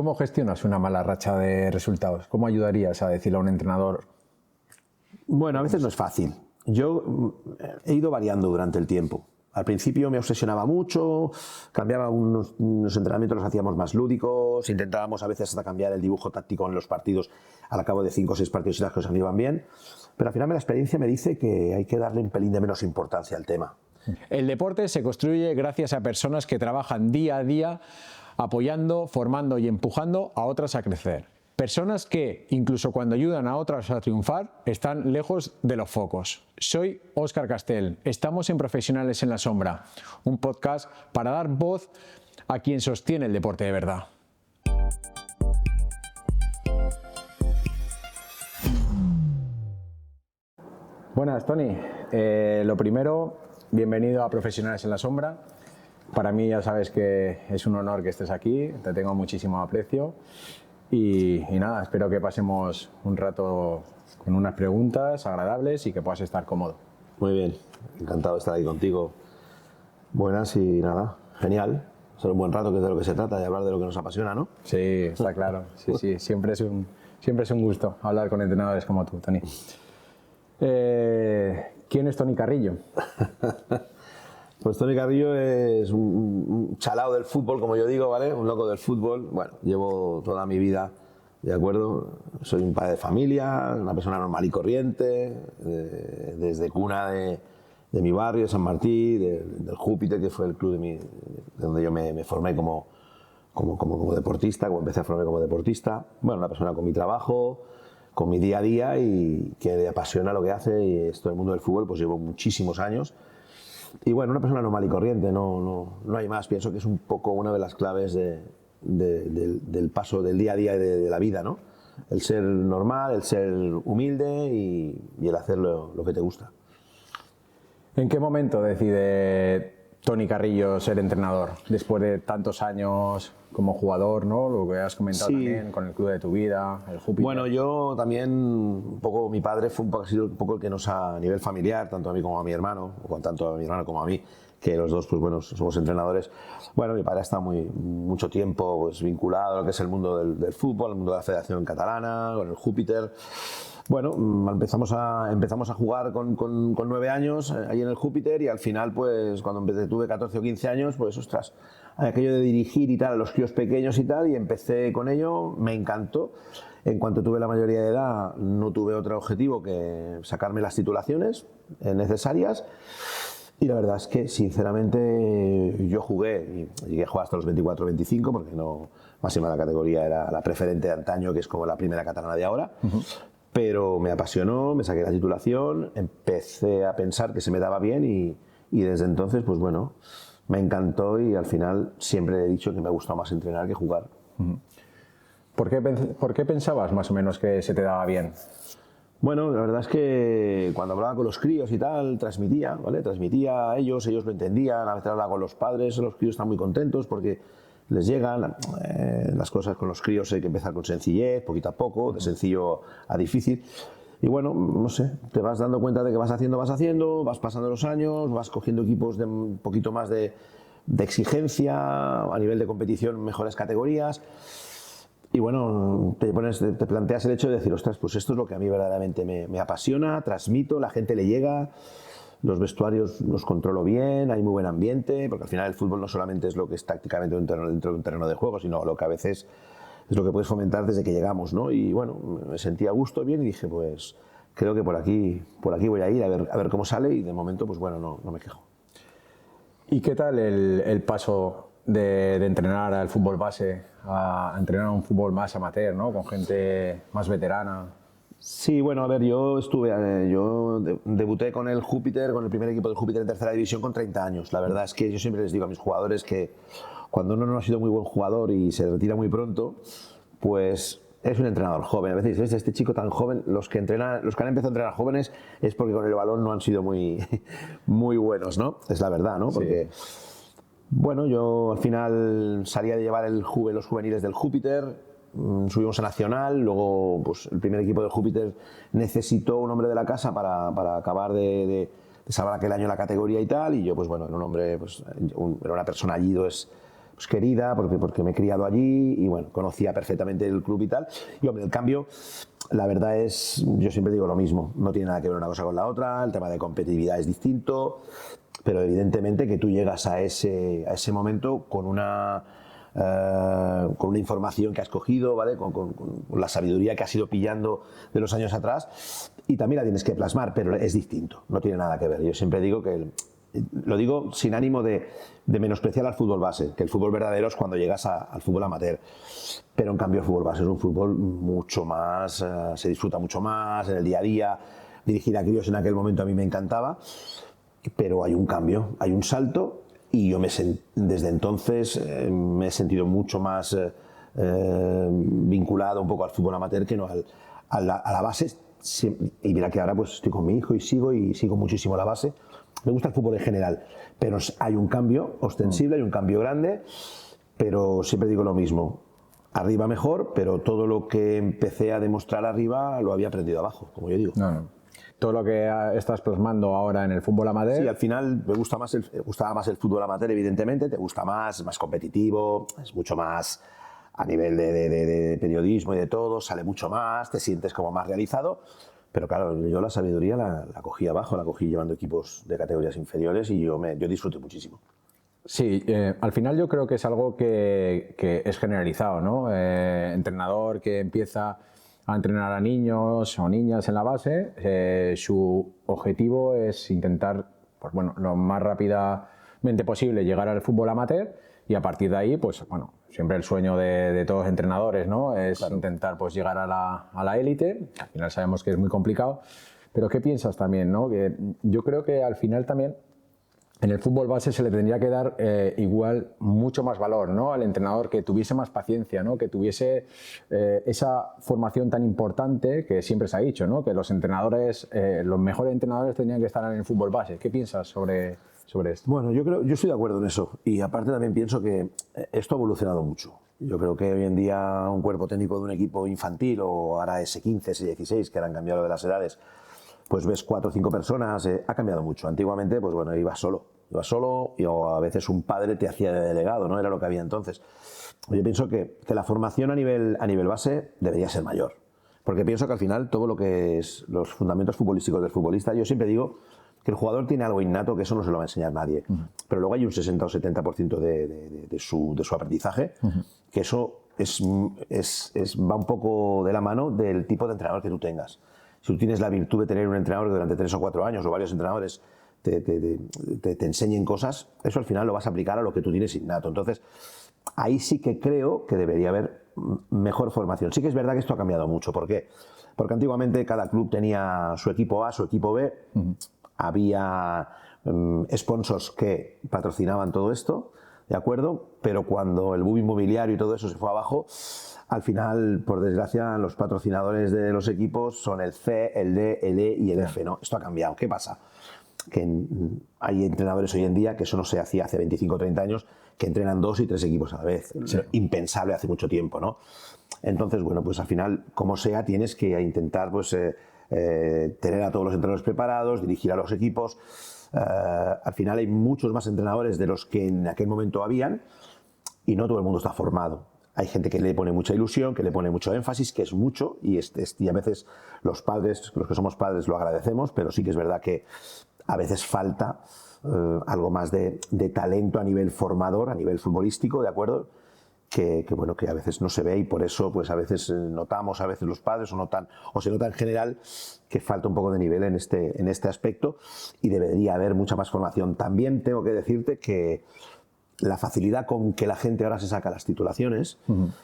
cómo gestionas una mala racha de resultados? ¿Cómo ayudarías a decirle a un entrenador? Bueno, a veces no es fácil. Yo he ido variando durante el tiempo. Al principio me obsesionaba mucho, cambiaba unos entrenamientos, los hacíamos más lúdicos, intentábamos a veces hasta cambiar el dibujo táctico en los partidos al cabo de 5 o 6 partidos y las cosas no iban bien. Pero al final la experiencia me dice que hay que darle un pelín de menos importancia al tema. El deporte se construye gracias a personas que trabajan día a día apoyando, formando y empujando a otras a crecer. Personas que, incluso cuando ayudan a otras a triunfar, están lejos de los focos. Soy Óscar Castel, estamos en Profesionales en la Sombra, un podcast para dar voz a quien sostiene el deporte de verdad. Buenas, Toni. Lo primero, bienvenido a Profesionales en la Sombra. Para mí ya sabes que es un honor que estés aquí, te tengo muchísimo aprecio. Y nada, espero que pasemos un rato con unas preguntas agradables y que puedas estar cómodo. Muy bien, encantado de estar ahí contigo. Buenas y nada, genial. Ser un buen rato, que es de lo que se trata, de hablar de lo que nos apasiona, ¿no? Sí, está claro. Sí, siempre es un gusto hablar con entrenadores como tú, Toni. ¿Quién es Toni Carrillo? Pues Toni Carrillo es un chalao del fútbol, como yo digo, ¿vale? Un loco del fútbol. Bueno, llevo toda mi vida, ¿de acuerdo? Soy un padre de familia, una persona normal y corriente, desde cuna de mi barrio, de San Martí, del Júpiter, que fue el club de donde yo me formé como deportista, como empecé a formarme como deportista. Bueno, una persona con mi trabajo, con mi día a día y que le apasiona lo que hace, y esto del mundo del fútbol pues llevo muchísimos años. Y bueno, una persona normal y corriente, no hay más. Pienso que es un poco una de las claves del paso del día a día de la vida, ¿no? El ser normal, el ser humilde y el hacer lo que te gusta. ¿En qué momento decide Toni Carrillo ser entrenador? Después de tantos años como jugador, ¿no? Lo que has comentado también con el club de tu vida, el Júpiter. Bueno, yo también, un poco, mi padre ha sido un poco el que nos a nivel familiar, tanto a mí como a mi hermano, o tanto a mi hermano como a mí, que los dos, pues bueno, somos entrenadores. Bueno, mi padre ha estado mucho tiempo pues, vinculado a lo que es el mundo del fútbol, el mundo de la Federación Catalana, con el Júpiter. Bueno, empezamos a jugar con 9 años ahí en el Júpiter, y al final, pues cuando tuve 14 o 15 años, pues ostras, aquello de dirigir y tal a los críos pequeños y tal, y empecé con ello, me encantó. En cuanto tuve la mayoría de edad, no tuve otro objetivo que sacarme las titulaciones necesarias. Y la verdad es que, sinceramente, yo jugué, y llegué a jugar hasta los 24 o 25, porque no, máxima la categoría era la preferente de antaño, que es como la primera catalana de ahora. Pero me apasionó, me saqué la titulación, empecé a pensar que se me daba bien y desde entonces, pues bueno, me encantó, y al final siempre he dicho que me ha gustado más entrenar que jugar. ¿Por qué pensabas más o menos que se te daba bien? Bueno, la verdad es que cuando hablaba con los críos y tal, transmitía, ¿vale? Transmitía a ellos lo entendían. A veces hablaba con los padres, los críos están muy contentos porque les llegan las cosas. Con los críos hay que empezar con sencillez, poquito a poco, de sencillo a difícil. Y bueno, no sé, te vas dando cuenta de que vas haciendo, vas pasando los años, vas cogiendo equipos de un poquito más de exigencia, a nivel de competición, mejores categorías. Y bueno, te planteas el hecho de decir, ostras, pues esto es lo que a mí verdaderamente me apasiona, transmito, la gente le llega, los vestuarios los controlo bien, hay muy buen ambiente, porque al final el fútbol no solamente es lo que es tácticamente dentro de un terreno de juego, sino lo que a veces es lo que puedes fomentar desde que llegamos, ¿no? Y bueno, me sentí a gusto, bien, y dije, pues creo que por aquí voy a ir, a ver cómo sale, y de momento, pues bueno, no me quejo. ¿Y qué tal el paso de entrenar al fútbol base a entrenar a un fútbol más amateur, ¿no? Con gente más veterana? Sí, bueno, a ver, yo debuté con el Júpiter, con el primer equipo del Júpiter en tercera división con 30 años. La verdad es que yo siempre les digo a mis jugadores que cuando uno no ha sido muy buen jugador y se retira muy pronto, pues es un entrenador joven. A veces dices, este chico tan joven, los que han empezado a entrenar jóvenes es porque con el balón no han sido muy buenos, ¿no? Es la verdad, ¿no? Porque, bueno, yo al final salía de llevar los juveniles del Júpiter. Subimos a Nacional, luego pues, el primer equipo del Júpiter necesitó un hombre de la casa para acabar de salvar aquel año la categoría y tal, y yo pues bueno, era un hombre, pues, era una persona allí, pues pues, querida, porque me he criado allí y bueno, conocía perfectamente el club y tal. Y hombre, el cambio, la verdad es, yo siempre digo lo mismo, no tiene nada que ver una cosa con la otra, el tema de competitividad es distinto, pero evidentemente que tú llegas a ese momento con una información que has cogido, ¿vale? Con la sabiduría que has ido pillando de los años atrás, y también la tienes que plasmar, pero es distinto, no tiene nada que ver. Yo siempre digo que lo digo sin ánimo de menospreciar al fútbol base, que el fútbol verdadero es cuando llegas al fútbol amateur, pero en cambio el fútbol base es un fútbol mucho más, se disfruta mucho más en el día a día. Dirigir a críos en aquel momento a mí me encantaba, pero hay un cambio, hay un salto, y yo desde entonces me he sentido mucho más vinculado un poco al fútbol amateur que no a la base. Y mira que ahora pues estoy con mi hijo y sigo muchísimo la base. Me gusta el fútbol en general, pero hay un cambio ostensible, hay un cambio grande, pero siempre digo lo mismo. Arriba mejor, pero todo lo que empecé a demostrar arriba lo había aprendido abajo, como yo digo. No. Todo lo que estás plasmando ahora en el fútbol amateur. Sí, al final me gustaba más el fútbol amateur, evidentemente, te gusta más, es más competitivo, es mucho más a nivel de periodismo y de todo, sale mucho más, te sientes como más realizado, pero claro, yo la sabiduría la cogí abajo, la cogí llevando equipos de categorías inferiores y yo disfruté muchísimo. Sí, al final yo creo que es algo que es generalizado, ¿no? Entrenador que empieza a entrenar a niños o niñas en la base, su objetivo es intentar, pues bueno, lo más rápidamente posible llegar al fútbol amateur, y a partir de ahí, pues bueno, siempre el sueño de todos los entrenadores, ¿no? Es claro, intentar pues llegar a la élite. Al final sabemos que es muy complicado, pero ¿qué piensas también, no? Que yo creo que al final también en el fútbol base se le tendría que dar igual mucho más valor, ¿no? Al entrenador, que tuviese más paciencia, ¿no? Que tuviese esa formación tan importante que siempre se ha dicho, ¿no? Que los entrenadores, los mejores entrenadores tendrían que estar en el fútbol base. ¿Qué piensas sobre esto? Bueno, yo estoy de acuerdo en eso, y aparte también pienso que esto ha evolucionado mucho. Yo creo que hoy en día un cuerpo técnico de un equipo infantil, o ahora S15, S16, que ahora han cambiado lo de las edades, pues ves 4 o 5 personas, ha cambiado mucho. Antiguamente, pues bueno, ibas solo y o a veces un padre te hacía de delegado, ¿no? Era lo que había entonces. Yo pienso que la formación a nivel base debería ser mayor, porque pienso que al final todo lo que es los fundamentos futbolísticos del futbolista, yo siempre digo que el jugador tiene algo innato, que eso no se lo va a enseñar nadie, pero luego hay un 60 o 70% de su aprendizaje, que eso va un poco de la mano del tipo de entrenador que tú tengas. Si tú tienes la virtud de tener un entrenador que durante 3 o 4 años, o varios entrenadores, te enseñen cosas, eso al final lo vas a aplicar a lo que tú tienes innato. Entonces, ahí sí que creo que debería haber mejor formación. Sí que es verdad que esto ha cambiado mucho. ¿Por qué? Porque antiguamente cada club tenía su equipo A, su equipo B, había sponsors que patrocinaban todo esto, ¿de acuerdo? Pero cuando el boom inmobiliario y todo eso se fue abajo, al final, por desgracia, los patrocinadores de los equipos son el C, el D, el E y el F, ¿no? Esto ha cambiado. ¿Qué pasa? Que hay entrenadores hoy en día, que eso no se hacía hace 25 o 30 años, que entrenan 2 y 3 equipos a la vez. Sí. Impensable hace mucho tiempo, ¿no? Entonces, bueno, pues al final, como sea, tienes que intentar pues, tener a todos los entrenadores preparados, dirigir a los equipos. Al final hay muchos más entrenadores de los que en aquel momento habían, y no todo el mundo está formado. Hay gente que le pone mucha ilusión, que le pone mucho énfasis, que es mucho, y a veces los padres, los que somos padres, lo agradecemos, pero sí que es verdad que a veces falta algo más de talento a nivel formador, a nivel futbolístico, ¿de acuerdo? Que bueno, que a veces no se ve, y por eso pues a veces notamos, a veces los padres, o se nota en general que falta un poco de nivel en este aspecto, y debería haber mucha más formación. También tengo que decirte que la facilidad con que la gente ahora se saca las titulaciones,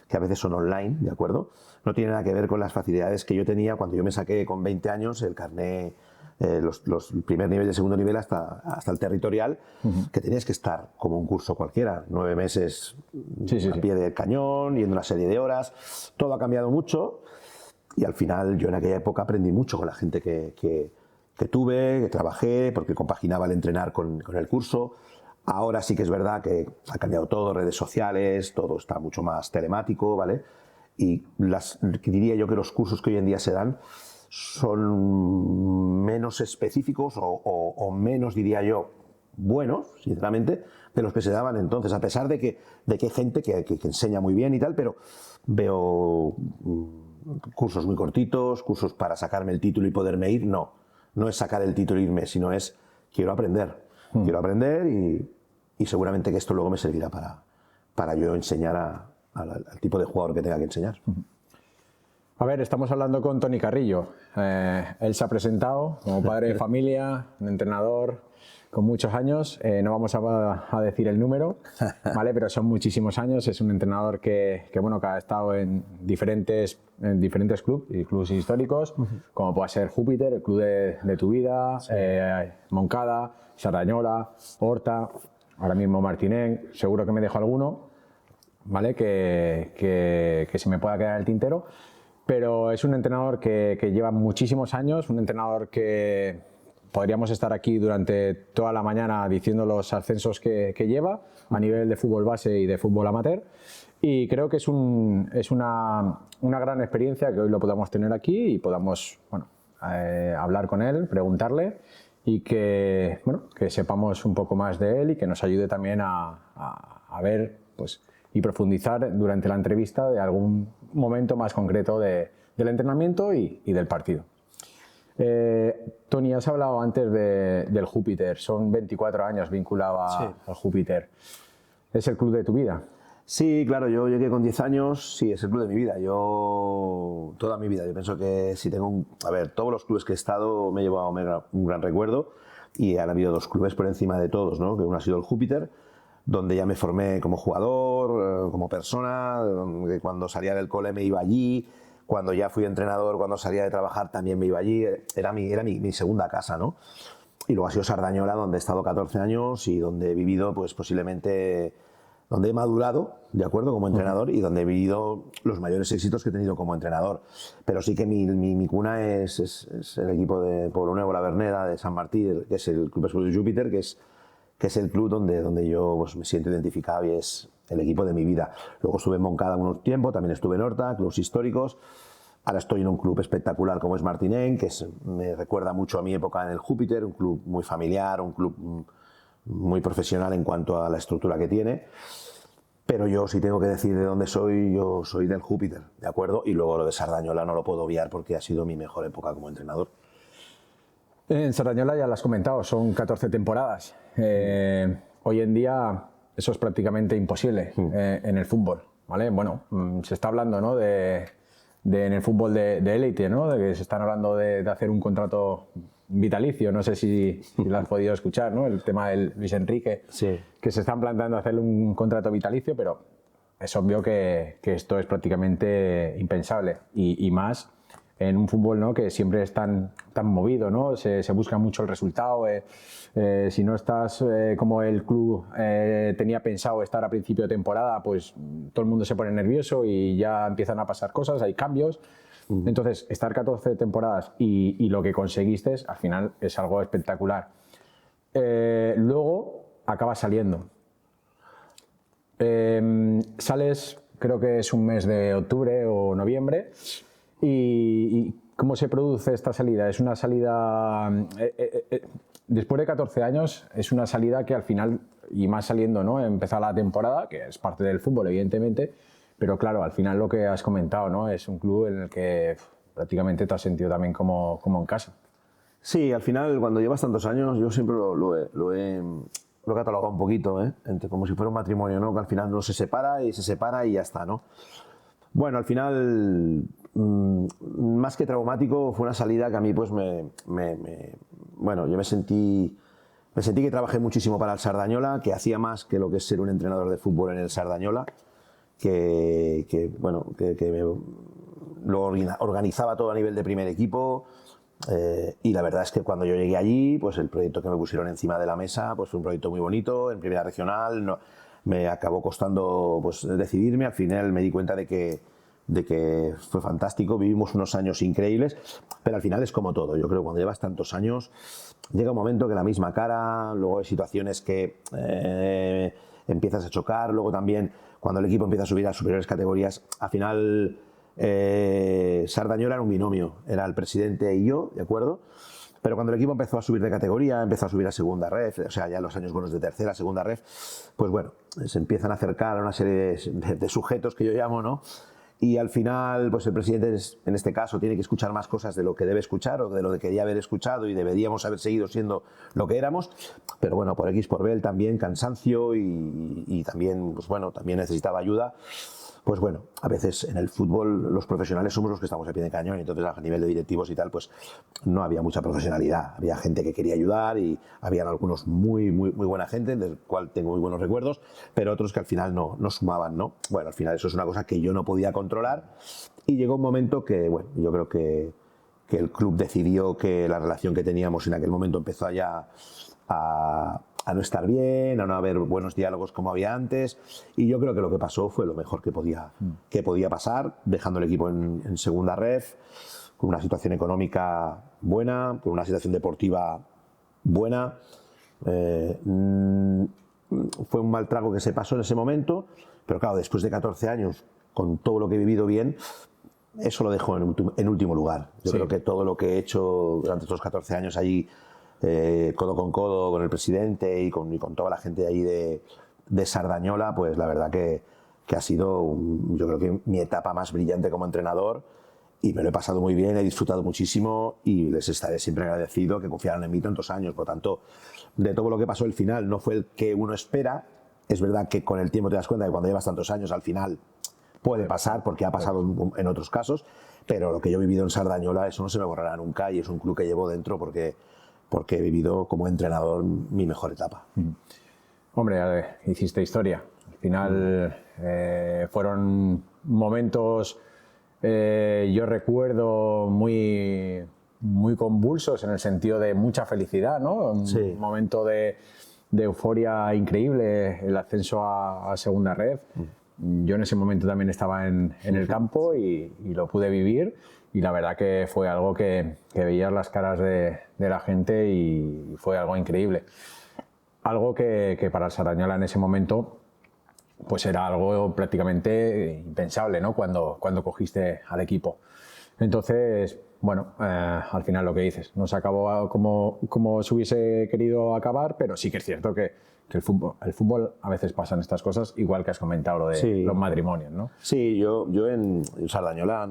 que a veces son online, ¿de acuerdo? No tiene nada que ver con las facilidades que yo tenía cuando yo me saqué con 20 años el carné, los primer nivel y el segundo nivel hasta el territorial, que tenías que estar como un curso cualquiera, 9 meses a pie del cañón, yendo una serie de horas. Todo ha cambiado mucho, y al final yo en aquella época aprendí mucho con la gente que tuve, que trabajé, porque compaginaba el entrenar con el curso. Ahora sí que es verdad que ha cambiado todo, redes sociales, todo está mucho más telemático, ¿vale? Y diría yo que los cursos que hoy en día se dan son menos específicos o menos, diría yo, buenos, sinceramente, de los que se daban entonces, a pesar de que hay gente que enseña muy bien y tal, pero veo cursos muy cortitos, cursos para sacarme el título y poderme ir, no es sacar el título e irme, sino es quiero aprender y seguramente que esto luego me servirá para yo enseñar al tipo de jugador que tenga que enseñar. A ver, estamos hablando con Toni Carrillo. Él se ha presentado como padre de familia, un entrenador con muchos años. No vamos a decir el número, ¿vale? Pero son muchísimos años. Es un entrenador que ha estado en diferentes clubes históricos, como puede ser Júpiter, el club de tu vida, Moncada, Sardañola, Horta, ahora mismo Martinenc. Seguro que me dejo alguno, ¿vale? Que se me pueda quedar en el tintero. Pero es un entrenador que lleva muchísimos años, un entrenador que podríamos estar aquí durante toda la mañana diciendo los ascensos que lleva a nivel de fútbol base y de fútbol amateur. Y creo que es una gran experiencia que hoy lo podamos tener aquí y podamos hablar con él, preguntarle y que sepamos un poco más de él y que nos ayude también a ver y profundizar durante la entrevista de algún momento más concreto del entrenamiento y del partido. Toni, has hablado antes del Júpiter, son 24 años vinculado al Júpiter. ¿Es el club de tu vida? Sí, claro, yo llegué con 10 años, sí, es el club de mi vida. Toda mi vida, yo pienso que si tengo todos los clubes que he estado me he llevado un gran recuerdo y han habido dos clubes por encima de todos, ¿no? Que uno ha sido el Júpiter, donde ya me formé como jugador, como persona, donde cuando salía del cole me iba allí, cuando ya fui entrenador, cuando salía de trabajar también me iba allí, era mi segunda casa, ¿no? Y luego ha sido Sardañola, donde he estado 14 años y donde he vivido, pues posiblemente, donde he madurado, ¿de acuerdo?, como entrenador y donde he vivido los mayores éxitos que he tenido como entrenador. Pero sí que mi cuna es el equipo de Pueblo Nuevo, La Verneda, de San Martí, que es el Club Esportiu Júpiter, que es el club donde yo me siento identificado y es el equipo de mi vida. Luego estuve en Moncada un tiempo, también estuve en Horta, clubes históricos. Ahora estoy en un club espectacular como es Martinenc, que me recuerda mucho a mi época en el Júpiter, un club muy familiar, un club muy profesional en cuanto a la estructura que tiene. Pero yo, si tengo que decir de dónde soy, yo soy del Júpiter, ¿de acuerdo? Y luego lo de Sardañola no lo puedo obviar porque ha sido mi mejor época como entrenador. En Sardañola ya lo has comentado, son 14 temporadas. Hoy en día eso es prácticamente imposible en el fútbol, ¿vale? Bueno, se está hablando, ¿no?, en el fútbol de élite, ¿no?, de que se están hablando de hacer un contrato vitalicio, no sé si lo has podido escuchar, ¿no?, el tema del Luis Enrique, sí, que se están planteando hacerle un contrato vitalicio, pero es obvio que esto es prácticamente impensable y más en un fútbol, ¿no?, que siempre es tan movido, ¿no? Se busca mucho el resultado. Si no estás como el club tenía pensado estar a principio de temporada, pues todo el mundo se pone nervioso y ya empiezan a pasar cosas, hay cambios. Entonces, estar 14 temporadas y lo que conseguiste, al final es algo espectacular. Luego acabas saliendo. Sales, creo que es un mes de octubre o noviembre. ¿Y cómo se produce esta salida? Es una salida, después de 14 años, es una salida que al final, y más saliendo, ¿no?, empezar la temporada, que es parte del fútbol, evidentemente, pero claro, al final lo que has comentado, ¿no?, es un club en el que prácticamente te has sentido también como en casa. Sí, al final, cuando llevas tantos años, yo siempre lo he catalogado un poquito, como si fuera un matrimonio, ¿no?, que al final uno se separa y ya está, ¿no? Bueno, al final, más que traumático, fue una salida que a mí pues bueno, yo me sentí que trabajé muchísimo para el Sardañola, que hacía más que lo que es ser un entrenador de fútbol en el Sardañola, que lo organizaba todo a nivel de primer equipo, y la verdad es que cuando yo llegué allí, pues el proyecto que me pusieron encima de la mesa pues fue un proyecto muy bonito, en primera regional. No, me acabó costando pues decidirme, al final me di cuenta de que fue fantástico, vivimos unos años increíbles, pero al final es como todo, yo creo que cuando llevas tantos años llega un momento que la misma cara, luego hay situaciones que empiezas a chocar, luego también cuando el equipo empieza a subir a superiores categorías, al final Sardañola era un binomio, era el presidente y yo, ¿de acuerdo? Pero cuando el equipo empezó a subir de categoría, empezó a subir a segunda ref, o sea, ya los años buenos de tercera, segunda ref, pues bueno, se empiezan a acercar a una serie de sujetos que yo llamo, ¿no? Y al final, pues el presidente, en este caso, tiene que escuchar más cosas de lo que debe escuchar o de lo que quería haber escuchado y deberíamos haber seguido siendo lo que éramos. Pero bueno, por X por B también cansancio y también, pues bueno, también necesitaba ayuda. Pues bueno, a veces en el fútbol los profesionales somos los que estamos a pie de cañón y entonces a nivel de directivos y tal, pues no había mucha profesionalidad. Había gente que quería ayudar y habían algunos muy buena gente, del cual tengo muy buenos recuerdos, pero otros que al final no sumaban, ¿no? Bueno, al final eso es una cosa que yo no podía controlar y llegó un momento que, bueno, yo creo que el club decidió que la relación que teníamos en aquel momento empezó ya a no estar bien, a no haber buenos diálogos como había antes, y yo creo que lo que pasó fue lo mejor que podía pasar, dejando el equipo en segunda ref, con una situación económica buena, con una situación deportiva buena. Fue un mal trago que se pasó en ese momento, pero claro, después de 14 años, con todo lo que he vivido bien, eso lo dejo en último lugar. Yo creo que todo lo que he hecho durante estos 14 años allí, codo con el presidente y con toda la gente de allí de Sardañola, pues la verdad que ha sido, yo creo que mi etapa más brillante como entrenador, y me lo he pasado muy bien, he disfrutado muchísimo y les estaré siempre agradecido que confiaran en mí tantos años. Por lo tanto, de todo lo que pasó, el final no fue el que uno espera. Es verdad que con el tiempo te das cuenta que cuando llevas tantos años, al final puede pasar, porque ha pasado en otros casos, pero lo que yo he vivido en Sardañola, eso no se me borrará nunca y es un club que llevo dentro porque he vivido como entrenador mi mejor etapa. Hombre, hiciste historia. Al final fueron momentos, yo recuerdo, muy convulsos en el sentido de mucha felicidad, ¿no? Un momento de euforia increíble, el ascenso a segunda ref. Yo en ese momento también estaba en el campo y lo pude vivir. Y la verdad que fue algo que veías las caras de la gente y fue algo increíble. Algo que para el Sardañola en ese momento pues era algo prácticamente impensable, ¿no? Cuando cogiste al equipo. Entonces, bueno, al final lo que dices, no se acabó como se hubiese querido acabar, pero sí que es cierto que el fútbol a veces pasan estas cosas, igual que has comentado lo de los matrimonios, ¿no? Sí, yo en Sardañola,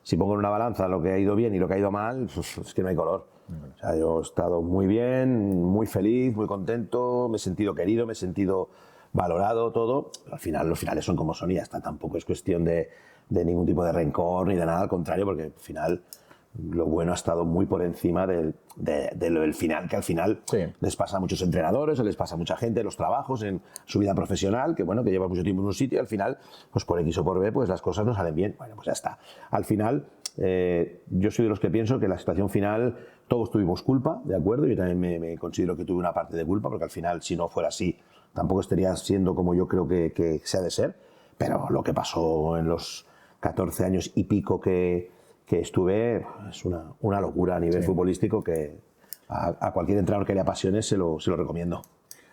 si pongo en una balanza lo que ha ido bien y lo que ha ido mal, pues es que no hay color. O sea, yo he estado muy bien, muy feliz, muy contento, me he sentido querido, me he sentido valorado, todo. Al final, los finales son como son y hasta tampoco es cuestión de ningún tipo de rencor ni de nada, al contrario, porque al final lo bueno ha estado muy por encima del final, que al final les pasa a muchos entrenadores, les pasa a mucha gente en los trabajos, en su vida profesional, que bueno, que lleva mucho tiempo en un sitio y al final, pues por X o por B, pues las cosas no salen bien. Bueno, pues ya está. Al final, yo soy de los que pienso que la situación final, todos tuvimos culpa, ¿de acuerdo? Yo también me considero que tuve una parte de culpa, porque al final, si no fuera así, tampoco estaría siendo como yo creo que se ha de ser, pero lo que pasó en los 14 años y pico que estuve es una locura a nivel futbolístico que a cualquier entrenador que le apasione se lo recomiendo.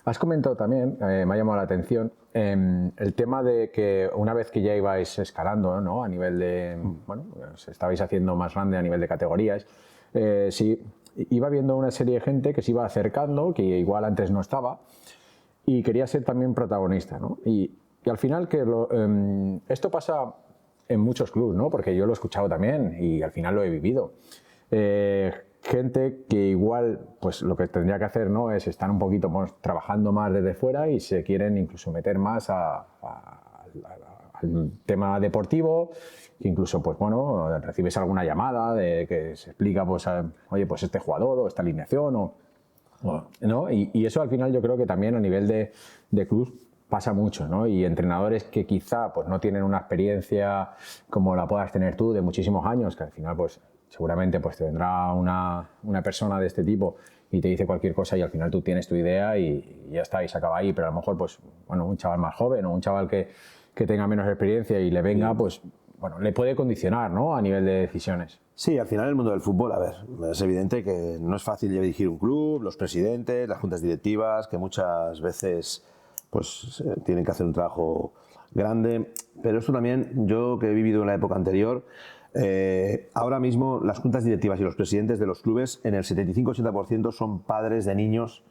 Has comentado también, me ha llamado la atención, el tema de que una vez que ya ibais escalando, ¿no? A nivel de, bueno, os estabais haciendo más grande a nivel de categorías, sí, iba viendo una serie de gente que se iba acercando, que igual antes no estaba, y quería ser también protagonista, ¿no? Y al final esto pasa en muchos clubes, ¿no? Porque yo lo he escuchado también y al final lo he vivido. Gente que igual, pues lo que tendría que hacer, ¿no? Es estar un poquito trabajando más desde fuera y se quieren incluso meter más al tema deportivo, que incluso, pues bueno, recibes alguna llamada de que se explica, pues, oye, pues este jugador o esta alineación ¿no? Y eso al final yo creo que también a nivel de club pasa mucho, ¿no? Y entrenadores que quizá pues no tienen una experiencia como la puedas tener tú de muchísimos años, que al final pues seguramente pues te vendrá una persona de este tipo y te dice cualquier cosa y al final tú tienes tu idea y ya está, y se acaba ahí, pero a lo mejor pues bueno, un chaval más joven o un chaval que tenga menos experiencia y le venga, pues bueno, le puede condicionar, ¿no? A nivel de decisiones. Sí, al final el mundo del fútbol, a ver, es evidente que no es fácil dirigir un club, los presidentes, las juntas directivas, que muchas veces pues tienen que hacer un trabajo grande, pero esto también, yo que he vivido en la época anterior, ahora mismo las juntas directivas y los presidentes de los clubes en el 75-80% son padres de niños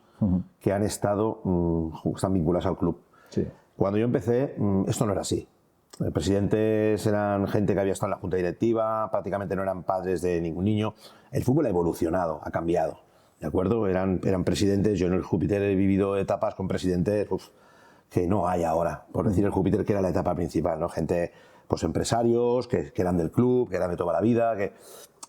que han estado, están vinculados al club. Sí. Cuando yo empecé, esto no era así. Los presidentes eran gente que había estado en la junta directiva, prácticamente no eran padres de ningún niño. El fútbol ha evolucionado, ha cambiado, ¿de acuerdo? Eran presidentes, yo en el Júpiter he vivido etapas con presidentes que no hay ahora, por decir el Júpiter, que era la etapa principal, ¿no? Gente, pues empresarios, que eran del club, que eran de toda la vida, que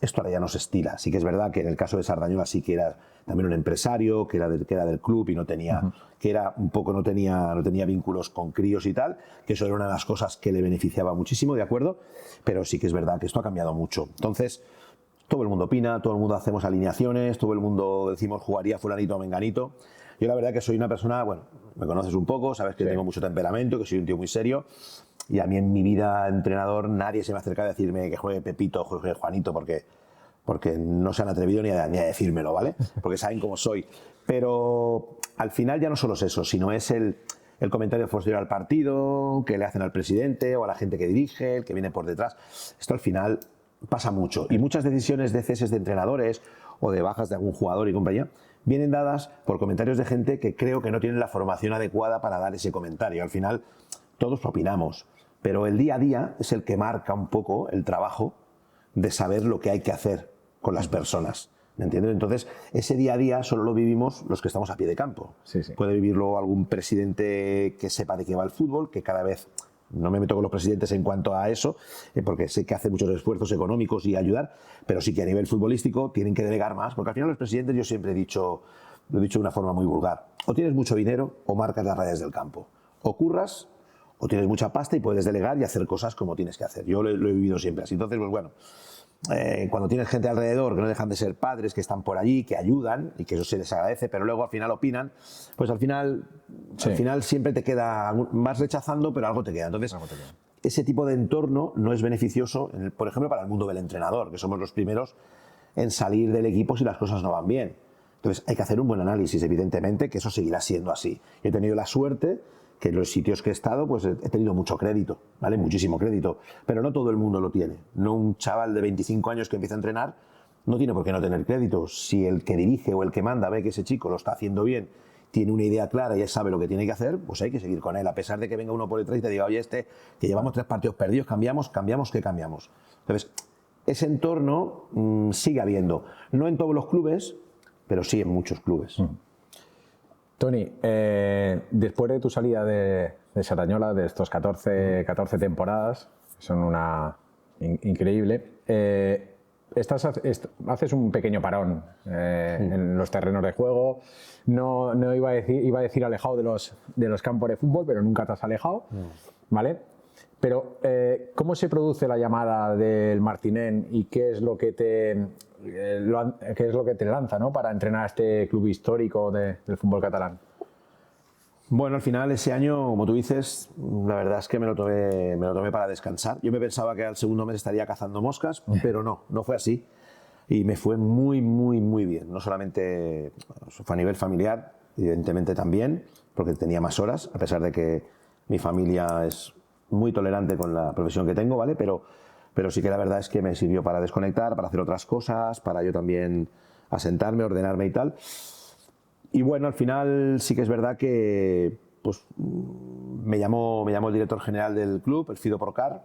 esto ahora ya no se estila. Sí que es verdad que en el caso de Sardañola sí que era también un empresario, que era del club y no tenía, que era un poco, no tenía vínculos con críos y tal, que eso era una de las cosas que le beneficiaba muchísimo, ¿de acuerdo? Pero sí que es verdad que esto ha cambiado mucho. Entonces, todo el mundo opina, todo el mundo hacemos alineaciones, todo el mundo decimos jugaría fulanito o menganito. Yo la verdad que soy una persona, bueno, me conoces un poco, sabes que tengo mucho temperamento, que soy un tío muy serio, y a mí en mi vida entrenador nadie se me ha acercado a decirme que juegue Pepito o juegue Juanito porque no se han atrevido ni a decírmelo, ¿vale? Porque saben cómo soy. Pero al final ya no solo es eso, sino es el comentario posterior al partido, que le hacen al presidente o a la gente que dirige, el que viene por detrás. Esto al final pasa mucho. Y muchas decisiones de ceses de entrenadores o de bajas de algún jugador y compañía vienen dadas por comentarios de gente que creo que no tienen la formación adecuada para dar ese comentario. Al final todos opinamos, pero el día a día es el que marca un poco el trabajo de saber lo que hay que hacer con las personas, ¿me entiendes? Entonces, ese día a día solo lo vivimos los que estamos a pie de campo. Sí, sí. Puede vivirlo algún presidente que sepa de qué va el fútbol, que cada vez, no me meto con los presidentes en cuanto a eso, porque sé que hace muchos esfuerzos económicos y ayudar, pero sí que a nivel futbolístico tienen que delegar más, porque al final los presidentes, yo siempre he dicho, lo he dicho de una forma muy vulgar, o tienes mucho dinero o marcas las rayas del campo, o curras o tienes mucha pasta y puedes delegar y hacer cosas como tienes que hacer. Yo lo he vivido siempre así. Entonces, pues bueno, cuando tienes gente alrededor que no dejan de ser padres, que están por allí, que ayudan y que eso se les agradece, pero luego al final opinan, pues al final siempre te queda, vas rechazando, pero algo te queda. Entonces, ese tipo de entorno no es beneficioso, por ejemplo, para el mundo del entrenador, que somos los primeros en salir del equipo si las cosas no van bien. Entonces, hay que hacer un buen análisis, evidentemente, que eso seguirá siendo así. He tenido la suerte que en los sitios que he estado, pues he tenido mucho crédito, ¿vale? Muchísimo crédito, pero no todo el mundo lo tiene. No un chaval de 25 años que empieza a entrenar no tiene por qué no tener crédito. Si el que dirige o el que manda ve que ese chico lo está haciendo bien, tiene una idea clara y ya sabe lo que tiene que hacer, pues hay que seguir con él, a pesar de que venga uno por detrás y te diga, oye, que llevamos 3 partidos perdidos, cambiamos, ¿qué cambiamos? Entonces, ese entorno sigue habiendo, no en todos los clubes, pero sí en muchos clubes. Toni, después de tu salida de Sardañola, de estos 14 temporadas, que son una increíble, haces un pequeño parón en los terrenos de juego. No iba a decir alejado de los campos de fútbol, pero nunca te has alejado, ¿vale? Pero, ¿cómo se produce la llamada del Martinén y qué es lo que te lanza, ¿no?, para entrenar a este club histórico del fútbol catalán? Bueno, al final ese año, como tú dices, la verdad es que me lo tomé para descansar. Yo me pensaba que al segundo mes estaría cazando moscas, pero no fue así. Y me fue muy, muy, muy bien. No solamente fue a nivel familiar, evidentemente también, porque tenía más horas, a pesar de que mi familia es muy tolerante con la profesión que tengo, ¿vale? Pero sí que la verdad es que me sirvió para desconectar, para hacer otras cosas, para yo también asentarme, ordenarme y tal. Y bueno, al final sí que es verdad que pues, me llamó el director general del club, el Fido Porcar,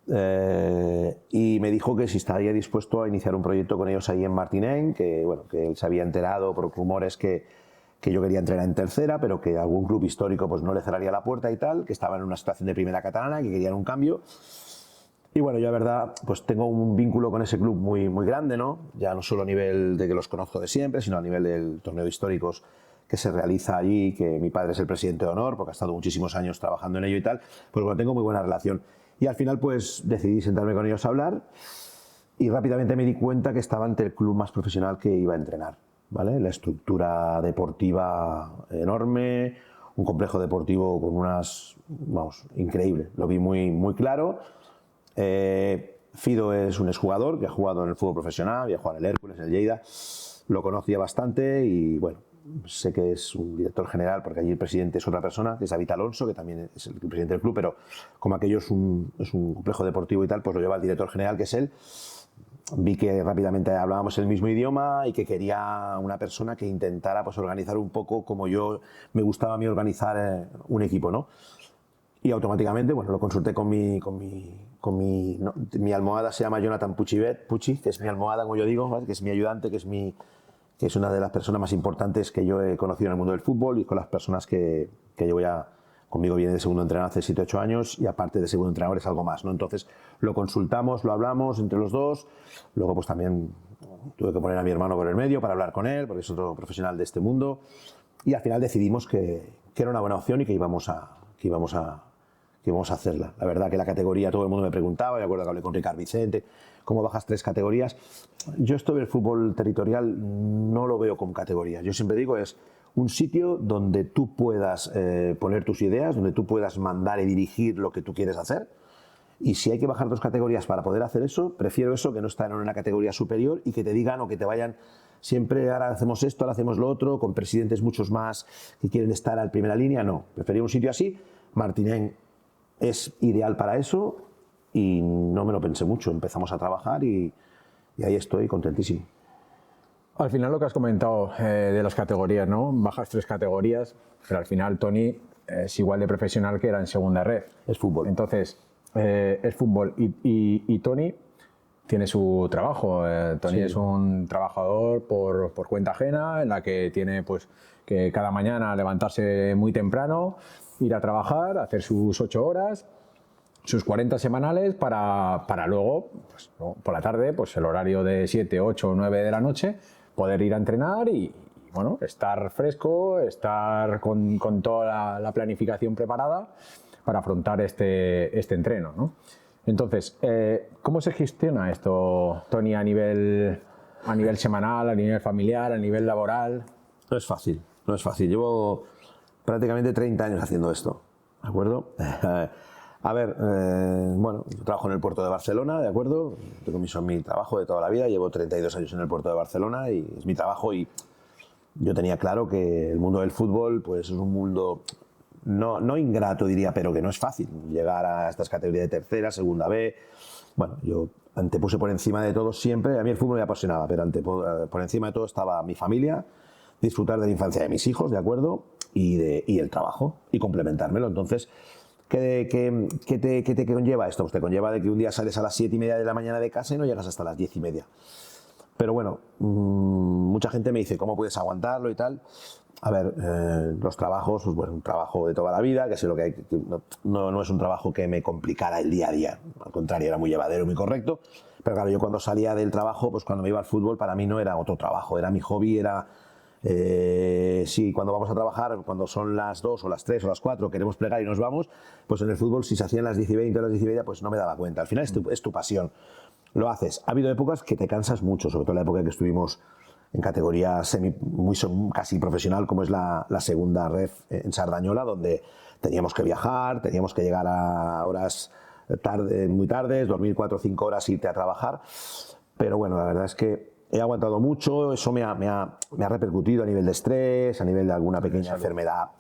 y me dijo que si estaría dispuesto a iniciar un proyecto con ellos ahí en Martinén, que bueno, que él se había enterado por rumores que yo quería entrenar en tercera, pero que algún club histórico pues no le cerraría la puerta y tal, que estaba en una situación de primera catalana, que querían un cambio. Y bueno, yo la verdad, pues tengo un vínculo con ese club muy, muy grande, ¿no? Ya no solo a nivel de que los conozco de siempre, sino a nivel del torneo de históricos que se realiza allí, que mi padre es el presidente de honor, porque ha estado muchísimos años trabajando en ello y tal, pues bueno, tengo muy buena relación. Y al final, pues decidí sentarme con ellos a hablar y rápidamente me di cuenta que estaba ante el club más profesional que iba a entrenar, ¿vale? La estructura deportiva enorme, un complejo deportivo con unas, vamos, increíble, lo vi muy, muy claro. Fido es un exjugador que ha jugado en el fútbol profesional, había jugado en el Hércules, en el Lleida, lo conocía bastante y bueno, sé que es un director general, porque allí el presidente es otra persona, que es David Alonso, que también es el presidente del club, pero como aquello es un complejo deportivo y tal, pues lo lleva el director general, que es él. Vi que rápidamente hablábamos el mismo idioma y que quería una persona que intentara pues organizar un poco como me gustaba a mí organizar un equipo, ¿no? Y automáticamente, bueno, lo consulté con mi almohada, se llama Jonathan Pucci, que es mi almohada, como yo digo, ¿vale? Que es mi ayudante, que es una de las personas más importantes que yo he conocido en el mundo del fútbol, y con las personas que llevo ya conmigo. Viene de segundo entrenador hace 7 o 8 años, y aparte de segundo entrenador es algo más, ¿no? Entonces lo consultamos, lo hablamos entre los dos. Luego pues también tuve que poner a mi hermano por el medio para hablar con él, porque es otro profesional de este mundo, y al final decidimos que era una buena opción y que íbamos a hacerla. La verdad que la categoría, todo el mundo me preguntaba, me acuerdo que hablé con Ricard Vicente, ¿cómo bajas 3 categorías? Yo esto del fútbol territorial no lo veo como categorías. Yo siempre digo, es un sitio donde tú puedas poner tus ideas, donde tú puedas mandar y dirigir lo que tú quieres hacer. Y si hay que bajar 2 categorías para poder hacer eso, prefiero eso que no estar en una categoría superior y que te digan o que te vayan siempre, ahora hacemos esto, ahora hacemos lo otro, con presidentes muchos más que quieren estar en primera línea. No, prefería un sitio así. Martinén es ideal para eso y no me lo pensé mucho. Empezamos a trabajar y ahí estoy contentísimo. Al final lo que has comentado de las categorías, ¿no? Bajas 3 categorías, pero al final Toni es igual de profesional que era en segunda red. Es fútbol. Entonces, es fútbol y Toni tiene su trabajo. Toni Sí. es un trabajador por cuenta ajena, en la que tiene pues que cada mañana levantarse muy temprano, ir a trabajar, hacer sus 8 horas, sus 40 semanales para luego, pues, por la tarde, pues el horario de 7, 8 o 9 de la noche, poder ir a entrenar y bueno, estar fresco, estar con toda la planificación preparada para afrontar este entreno, ¿no? Entonces, ¿cómo se gestiona esto, Toni, a nivel semanal, a nivel familiar, a nivel laboral? No es fácil, no es fácil. Llevo prácticamente 30 años haciendo esto, ¿de acuerdo? A ver, bueno, yo trabajo en el puerto de Barcelona, ¿de acuerdo? Es mi trabajo de toda la vida, llevo 32 años en el puerto de Barcelona y es mi trabajo, y yo tenía claro que el mundo del fútbol pues es un mundo no ingrato, diría, pero que no es fácil llegar a estas categorías de tercera, segunda B. Bueno, yo antepuse por encima de todo siempre, a mí el fútbol me apasionaba, pero por encima de todo estaba mi familia, disfrutar de la infancia de mis hijos, ¿de acuerdo? Y el trabajo, y complementármelo. Entonces, ¿qué te conlleva esto? Pues te conlleva de que un día sales a las 7:30 de la mañana de casa y no llegas hasta las 10:30. Pero bueno, mucha gente me dice, ¿cómo puedes aguantarlo y tal? A ver, los trabajos, pues bueno, un trabajo de toda la vida, que sé lo que hay, no es un trabajo que me complicara el día a día, al contrario, era muy llevadero, muy correcto. Pero claro, yo cuando salía del trabajo, pues cuando me iba al fútbol, para mí no era otro trabajo, era mi hobby, era... sí, cuando vamos a trabajar, cuando son las 2 o las 3 o las 4, queremos plegar y nos vamos, pues en el fútbol, si se hacían las 10:20 o las 10:30, pues no me daba cuenta. Al final es tu pasión, lo haces. Ha habido épocas que te cansas mucho, sobre todo la época en que estuvimos en categoría casi profesional, como es la segunda ref en Sardañola, donde teníamos que viajar, teníamos que llegar a horas muy tardes, dormir 4 o 5 horas, irte a trabajar. Pero bueno, la verdad es que he aguantado mucho, eso me ha repercutido a nivel de estrés, a nivel de alguna pequeña enfermedad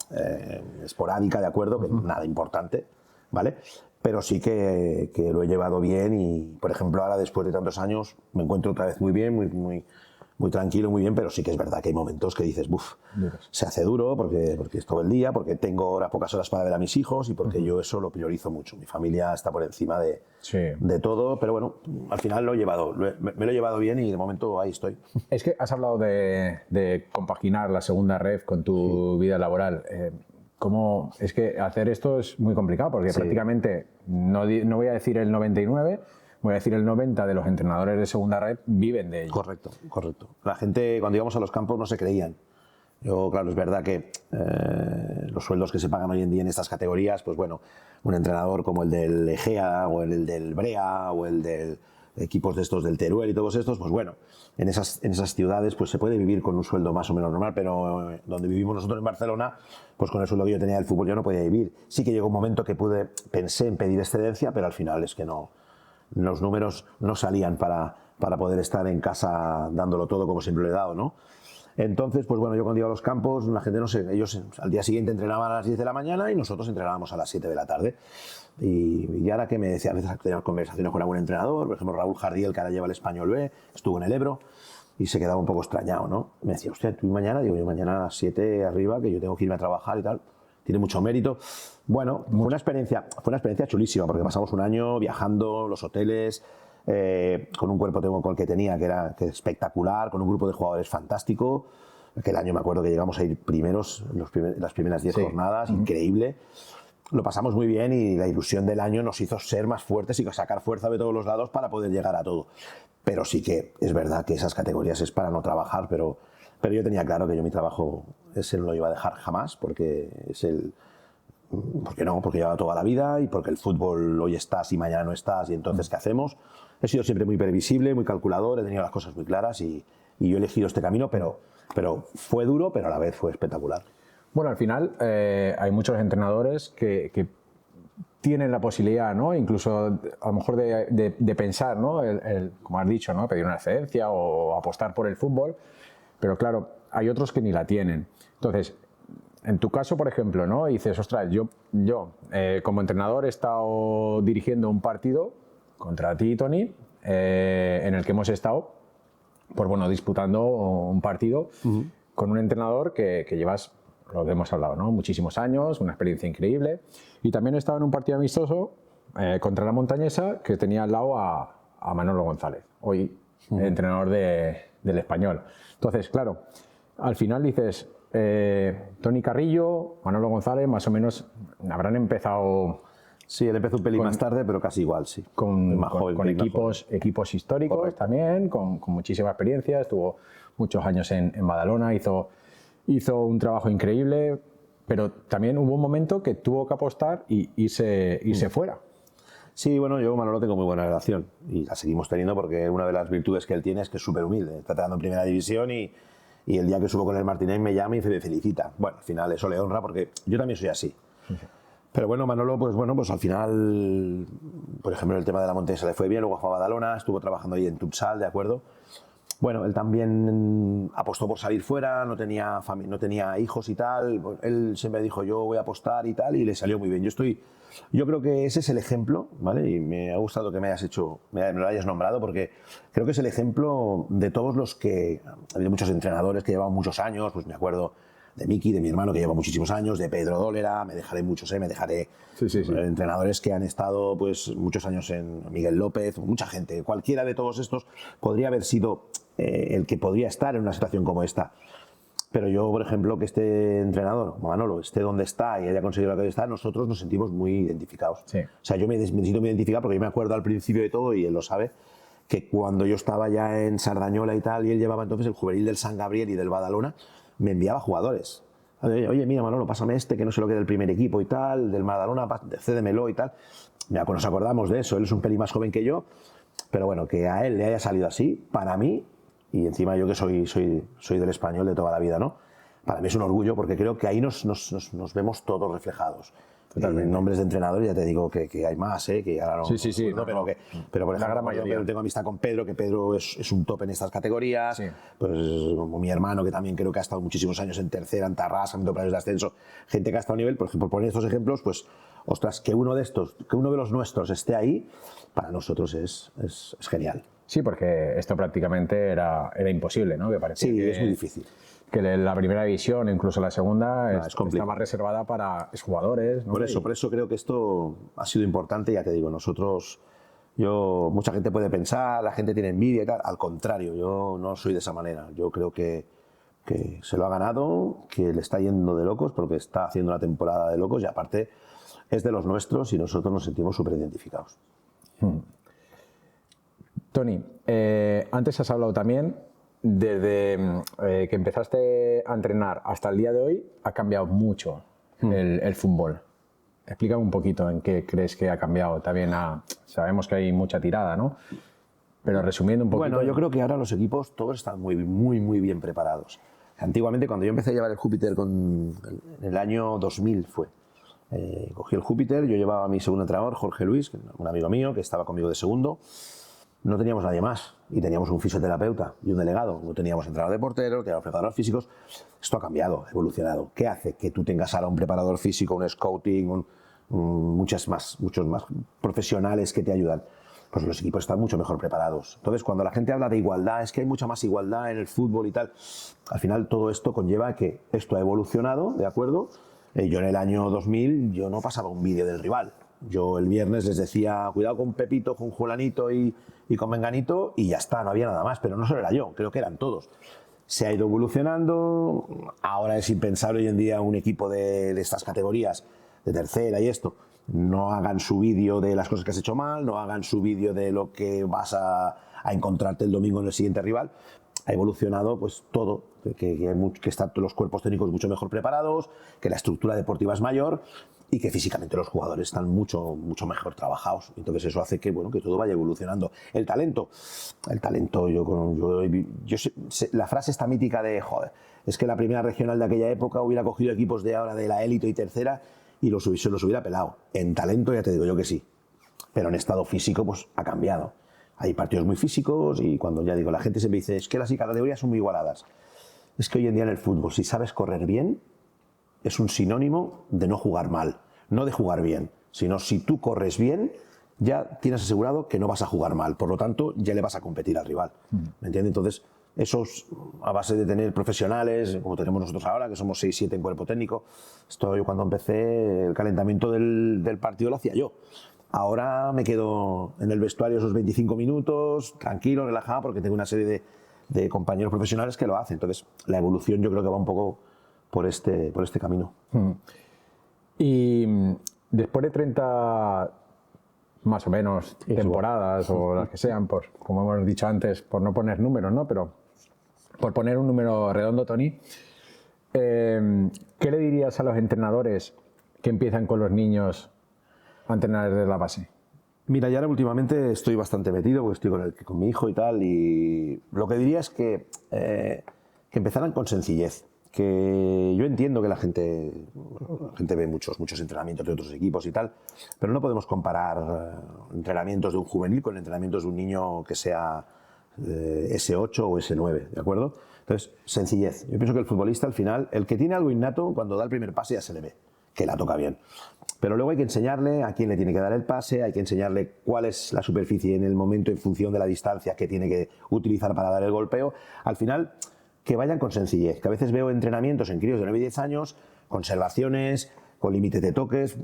esporádica, ¿de acuerdo? Que nada importante, ¿vale? Pero sí que lo he llevado bien y, por ejemplo, ahora después de tantos años me encuentro otra vez muy bien, muy tranquilo, muy bien, pero sí que es verdad que hay momentos que dices, buf, se hace duro porque es todo el día, porque tengo ahora pocas horas para ver a mis hijos y porque yo eso lo priorizo mucho. Mi familia está por encima de todo, pero bueno, al final me lo he llevado bien y de momento ahí estoy. Es que has hablado de compaginar la segunda ref con tu vida laboral. ¿Cómo? Es que hacer esto es muy complicado porque prácticamente, no voy a decir el 99, voy a decir el 90 de los entrenadores de segunda red viven de ello. Correcto. La gente, cuando íbamos a los campos, no se creían. Claro, es verdad que los sueldos que se pagan hoy en día en estas categorías, pues bueno, un entrenador como el del Egea o el del Brea o el del equipos de estos del Teruel y todos estos, pues bueno, en esas ciudades pues se puede vivir con un sueldo más o menos normal, pero donde vivimos nosotros en Barcelona, pues con el sueldo que yo tenía del fútbol yo no podía vivir. Sí que llegó un momento que pensé en pedir excedencia, pero al final es que no. Los números no salían para poder estar en casa dándolo todo como siempre lo he dado, ¿no? Entonces, pues bueno, yo cuando iba a los campos, la gente, no sé, ellos al día siguiente entrenaban a las 10 de la mañana y nosotros entrenábamos a las 7 de la tarde. Y ahora que me decía, a veces teníamos conversaciones con algún entrenador, por ejemplo Raúl Jardiel, que ahora lleva el Español B, estuvo en el Ebro, y se quedaba un poco extrañado, ¿no? Me decía, usted, tú mañana, digo yo, mañana a las 7 arriba, que yo tengo que irme a trabajar y tal, tiene mucho mérito. Bueno, fue una experiencia chulísima, porque pasamos un año viajando, los hoteles, con un cuerpo con el que tenía, que era espectacular, con un grupo de jugadores fantástico. Aquel año me acuerdo que llegamos a ir primeros en las primeras 10 jornadas, increíble. Lo pasamos muy bien y la ilusión del año nos hizo ser más fuertes y sacar fuerza de todos los lados para poder llegar a todo. Pero sí que es verdad que esas categorías es para no trabajar, pero yo tenía claro que yo mi trabajo ese no lo iba a dejar jamás, porque es el... Porque no, porque lleva toda la vida y porque el fútbol hoy estás y mañana no estás, y entonces ¿qué hacemos? He sido siempre muy previsible, muy calculador, he tenido las cosas muy claras y yo he elegido este camino, pero fue duro, pero a la vez fue espectacular. Bueno, al final hay muchos entrenadores que tienen la posibilidad, ¿no? Incluso a lo mejor de pensar, ¿no? Como has dicho, ¿no? Pedir una excedencia o apostar por el fútbol, pero claro, hay otros que ni la tienen. Entonces, en tu caso, por ejemplo, ¿no? Dices, ostras, yo como entrenador he estado dirigiendo un partido contra ti, Tony, en el que hemos estado, pues bueno, disputando un partido con un entrenador que llevas, lo que hemos hablado, ¿no? Muchísimos años, una experiencia increíble. Y también he estado en un partido amistoso contra la Montañesa, que tenía al lado a Manolo González, hoy entrenador del Español. Entonces, claro, al final dices, Tony Carrillo, Manolo González, más o menos habrán empezado... Sí, él empezó un pelín más tarde, pero casi igual, sí. Con equipos históricos. Correcto. También, con muchísima experiencia, estuvo muchos años en Badalona, hizo un trabajo increíble, pero también hubo un momento que tuvo que apostar y irse fuera. Sí, bueno, yo con Manolo tengo muy buena relación y la seguimos teniendo porque una de las virtudes que él tiene es que es súper humilde. Está tratando en primera división y el día que subo con el Martínez me llama y me felicita. Bueno, al final eso le honra porque yo también soy así. Pero bueno, Manolo, pues al final, por ejemplo, el tema de la Montesa le fue bien, luego fue a Badalona, estuvo trabajando ahí en Tutsal, ¿de acuerdo? Bueno, él también apostó por salir fuera, no tenía hijos y tal. Él siempre dijo, yo voy a apostar y tal, y le salió muy bien. Yo creo que ese es el ejemplo, ¿vale? Y me ha gustado que me lo hayas nombrado, porque creo que es el ejemplo de todos los que... Ha habido muchos entrenadores que llevan muchos años, pues me acuerdo de Miki, de mi hermano que lleva muchísimos años, de Pedro Dólera, me dejaré entrenadores que han estado pues muchos años en Miguel López, mucha gente, cualquiera de todos estos podría haber sido el que podría estar en una situación como esta. Pero yo, por ejemplo, que este entrenador, Manolo, esté donde está y haya conseguido lo que está, nosotros nos sentimos muy identificados. Sí. O sea, yo me siento muy identificado porque yo me acuerdo al principio de todo, y él lo sabe, que cuando yo estaba ya en Sardañola y tal, y él llevaba entonces el juvenil del San Gabriel y del Badalona, me enviaba jugadores. Oye, mira, Manolo, pásame que no sé lo que es del primer equipo y tal, del Badalona, cédemelo y tal. Nos acordamos de eso, él es un pelín más joven que yo, pero bueno, que a él le haya salido así, para mí, y encima yo que soy del Español de toda la vida, ¿no? Para mí es un orgullo porque creo que ahí nos vemos todos reflejados. En nombres de entrenadores ya te digo que hay más, que ahora no... Sí, no, pero por ejemplo, yo tengo amistad con Pedro, que Pedro es un top en estas categorías, pues como mi hermano, que también creo que ha estado muchísimos años en tercera, en Tarrasa, en planes de ascenso, gente que ha estado a nivel, por ejemplo, por poner estos ejemplos, pues, ostras, que uno de los nuestros esté ahí, para nosotros es genial. Sí, porque esto prácticamente era imposible, ¿no? Sí, es muy difícil. Que la primera división, incluso la segunda, está más reservada para exjugadores, ¿no? Por eso creo que esto ha sido importante, ya te digo, mucha gente puede pensar, la gente tiene envidia y tal, al contrario, yo no soy de esa manera, yo creo que se lo ha ganado, que le está yendo de locos, porque está haciendo una temporada de locos y aparte es de los nuestros y nosotros nos sentimos súper identificados. Tony, antes has hablado también, desde que empezaste a entrenar hasta el día de hoy, ha cambiado mucho el fútbol. Explícame un poquito en qué crees que ha cambiado. También sabemos que hay mucha tirada, ¿no? Pero resumiendo un poquito... Bueno, yo creo que ahora los equipos todos están muy, muy, muy bien preparados. Antiguamente, cuando yo empecé a llevar el Júpiter en el año 2000 fue. Cogí el Júpiter, yo llevaba a mi segundo entrenador, Jorge Luis, un amigo mío que estaba conmigo de segundo. no teníamos nadie más y teníamos un fisioterapeuta y un delegado, no teníamos entrenador de porteros, teníamos preparadores físicos. Esto ha cambiado, ha evolucionado. ¿Qué hace? Que tú tengas ahora un preparador físico, un scouting, muchos más profesionales que te ayudan. Pues los equipos están mucho mejor preparados. Entonces, cuando la gente habla de igualdad, es que hay mucha más igualdad en el fútbol y tal. Al final, todo esto conlleva que esto ha evolucionado, ¿de acuerdo? Yo en el año 2000, yo no pasaba un vídeo del rival. Yo el viernes les decía, cuidado con Pepito, con Julanito y con Menganito, y ya está, no había nada más. Pero no solo era yo, creo que eran todos. Se ha ido evolucionando. Ahora es impensable hoy en día un equipo de estas categorías, de tercera y esto, no hagan su vídeo de las cosas que has hecho mal, no hagan su vídeo de lo que vas a encontrarte el domingo en el siguiente rival. Ha evolucionado pues todo, que están los cuerpos técnicos mucho mejor preparados, que la estructura deportiva es mayor y que físicamente los jugadores están mucho mejor trabajados. Entonces eso hace que, bueno, que todo vaya evolucionando. El talento, la frase esta mítica de, joder, es que la primera regional de aquella época hubiera cogido equipos de ahora de la élite y tercera y se los hubiera pelado. En talento ya te digo yo que sí, pero en estado físico pues ha cambiado. Hay partidos muy físicos y cuando ya digo, la gente siempre dice, es que las categorías son muy igualadas. Es que hoy en día en el fútbol, si sabes correr bien, es un sinónimo de no jugar mal, no de jugar bien, sino si tú corres bien, ya tienes asegurado que no vas a jugar mal, por lo tanto ya le vas a competir al rival. ¿Me entiendes? Entonces, eso es a base de tener profesionales, como tenemos nosotros ahora, que somos 6-7 en cuerpo técnico. Esto yo cuando empecé, el calentamiento del partido lo hacía yo. Ahora me quedo en el vestuario esos 25 minutos, tranquilo, relajado, porque tengo una serie de compañeros profesionales que lo hacen. Entonces, la evolución yo creo que va un poco por este camino. Y después de 30, más o menos, temporadas o las que sean, por, como hemos dicho antes, por no poner números, ¿no? Pero por poner un número redondo, Toni, ¿qué le dirías a los entrenadores que empiezan con los niños a entrenar desde la base? Mira, ya ahora últimamente estoy bastante metido, porque estoy con mi hijo y tal, y lo que diría es que empezaran con sencillez. Que yo entiendo que la gente ve muchos entrenamientos de otros equipos y tal, pero no podemos comparar entrenamientos de un juvenil con entrenamientos de un niño que sea S8 o S9, ¿de acuerdo? Entonces, sencillez. Yo pienso que el futbolista, al final, el que tiene algo innato, cuando da el primer pase ya se le ve, que la toca bien. Pero luego hay que enseñarle a quién le tiene que dar el pase, hay que enseñarle cuál es la superficie en el momento en función de la distancia que tiene que utilizar para dar el golpeo. Al final, que vayan con sencillez, que a veces veo entrenamientos en críos de 9 y 10 años, conservaciones, con límites de toques.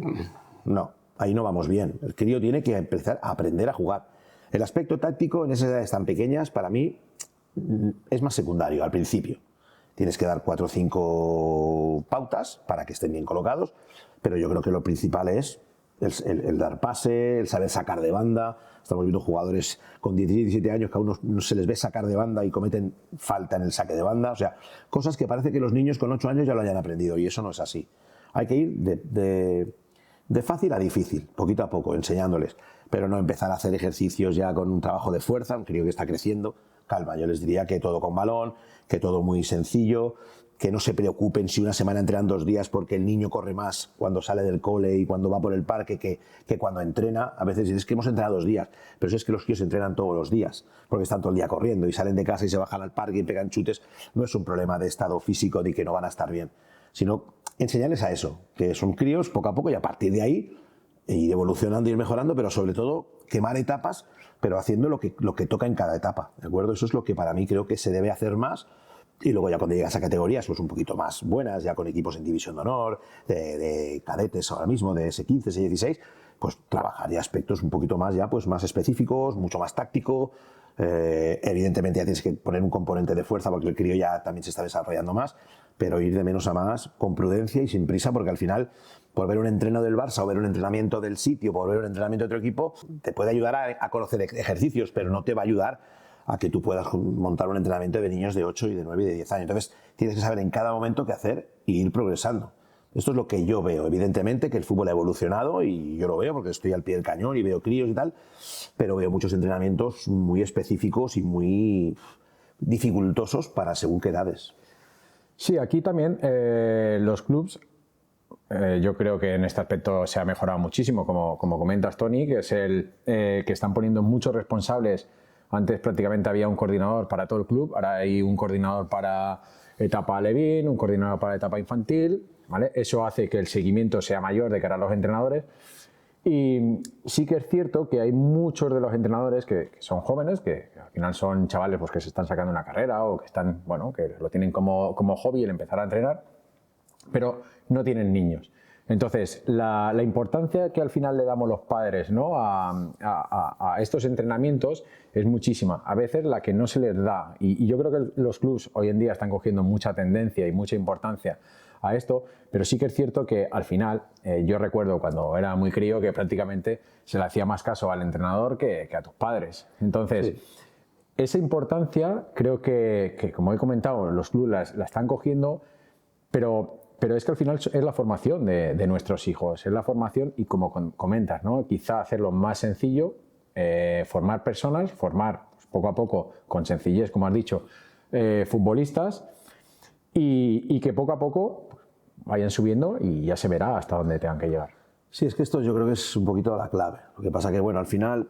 No, ahí no vamos bien. El crío tiene que empezar a aprender a jugar. El aspecto táctico en esas edades tan pequeñas, para mí, es más secundario al principio. Tienes que dar 4 o 5 pautas para que estén bien colocados, pero yo creo que lo principal es el dar pase, el saber sacar de banda. Estamos viendo jugadores con 16, 17 años que aún no se les ve sacar de banda y cometen falta en el saque de banda. O sea, cosas que parece que los niños con 8 años ya lo hayan aprendido y eso no es así. Hay que ir de fácil a difícil, poquito a poco, enseñándoles. Pero no empezar a hacer ejercicios ya con un trabajo de fuerza, un crío que está creciendo. Calma, yo les diría que todo con balón, que todo muy sencillo, que no se preocupen si una semana entrenan 2 días porque el niño corre más cuando sale del cole y cuando va por el parque que cuando entrena. A veces es que hemos entrenado 2 días, pero es que los críos entrenan todos los días porque están todo el día corriendo y salen de casa y se bajan al parque y pegan chutes. No es un problema de estado físico ni que no van a estar bien, sino enseñarles a eso, que son críos poco a poco y a partir de ahí ir evolucionando, ir mejorando, pero sobre todo quemar etapas, pero haciendo lo que toca en cada etapa, ¿de acuerdo? Eso es lo que para mí creo que se debe hacer más. Y luego ya cuando llegas a categorías pues un poquito más buenas, ya con equipos en división de honor, de cadetes ahora mismo, de S15, S16, pues trabajar ya aspectos un poquito más ya pues más específicos, mucho más táctico. Evidentemente ya tienes que poner un componente de fuerza porque el crío ya también se está desarrollando más, pero ir de menos a más con prudencia y sin prisa, porque al final por ver un entreno del Barça o ver un entrenamiento del sitio, por ver un entrenamiento de otro equipo, te puede ayudar a conocer ejercicios, pero no te va a ayudar a que tú puedas montar un entrenamiento de niños de 8 y de 9 y de 10 años. Entonces, tienes que saber en cada momento qué hacer e ir progresando. Esto es lo que yo veo. Evidentemente que el fútbol ha evolucionado y yo lo veo porque estoy al pie del cañón y veo críos y tal, pero veo muchos entrenamientos muy específicos y muy dificultosos para según qué edades. Sí, aquí también los clubs, yo creo que en este aspecto se ha mejorado muchísimo, como comentas, Toni, que es que están poniendo muchos responsables Antes prácticamente había un coordinador para todo el club, ahora hay un coordinador para etapa alevín, un coordinador para etapa infantil, ¿vale? Eso hace que el seguimiento sea mayor de cara a los entrenadores. Y sí que es cierto que hay muchos de los entrenadores que son jóvenes, que al final son chavales pues, que se están sacando una carrera o que están, bueno, que lo tienen como hobby el empezar a entrenar, pero no tienen niños. Entonces, la importancia que al final le damos los padres, ¿no? a estos entrenamientos es muchísima. A veces la que no se les da, y yo creo que los clubs hoy en día están cogiendo mucha tendencia y mucha importancia a esto, pero sí que es cierto que al final, yo recuerdo cuando era muy crío que prácticamente se le hacía más caso al entrenador que a tus padres. Entonces, sí, esa importancia creo que, como he comentado, los clubes la están cogiendo, pero es que al final es la formación de nuestros hijos, es la formación y como comentas, ¿no? Quizá hacerlo más sencillo, formar personas, formar pues, poco a poco, con sencillez, como has dicho, futbolistas y que poco a poco vayan subiendo y ya se verá hasta dónde tengan que llegar. Sí, es que esto yo creo que es un poquito la clave. Lo que pasa que, bueno, al final,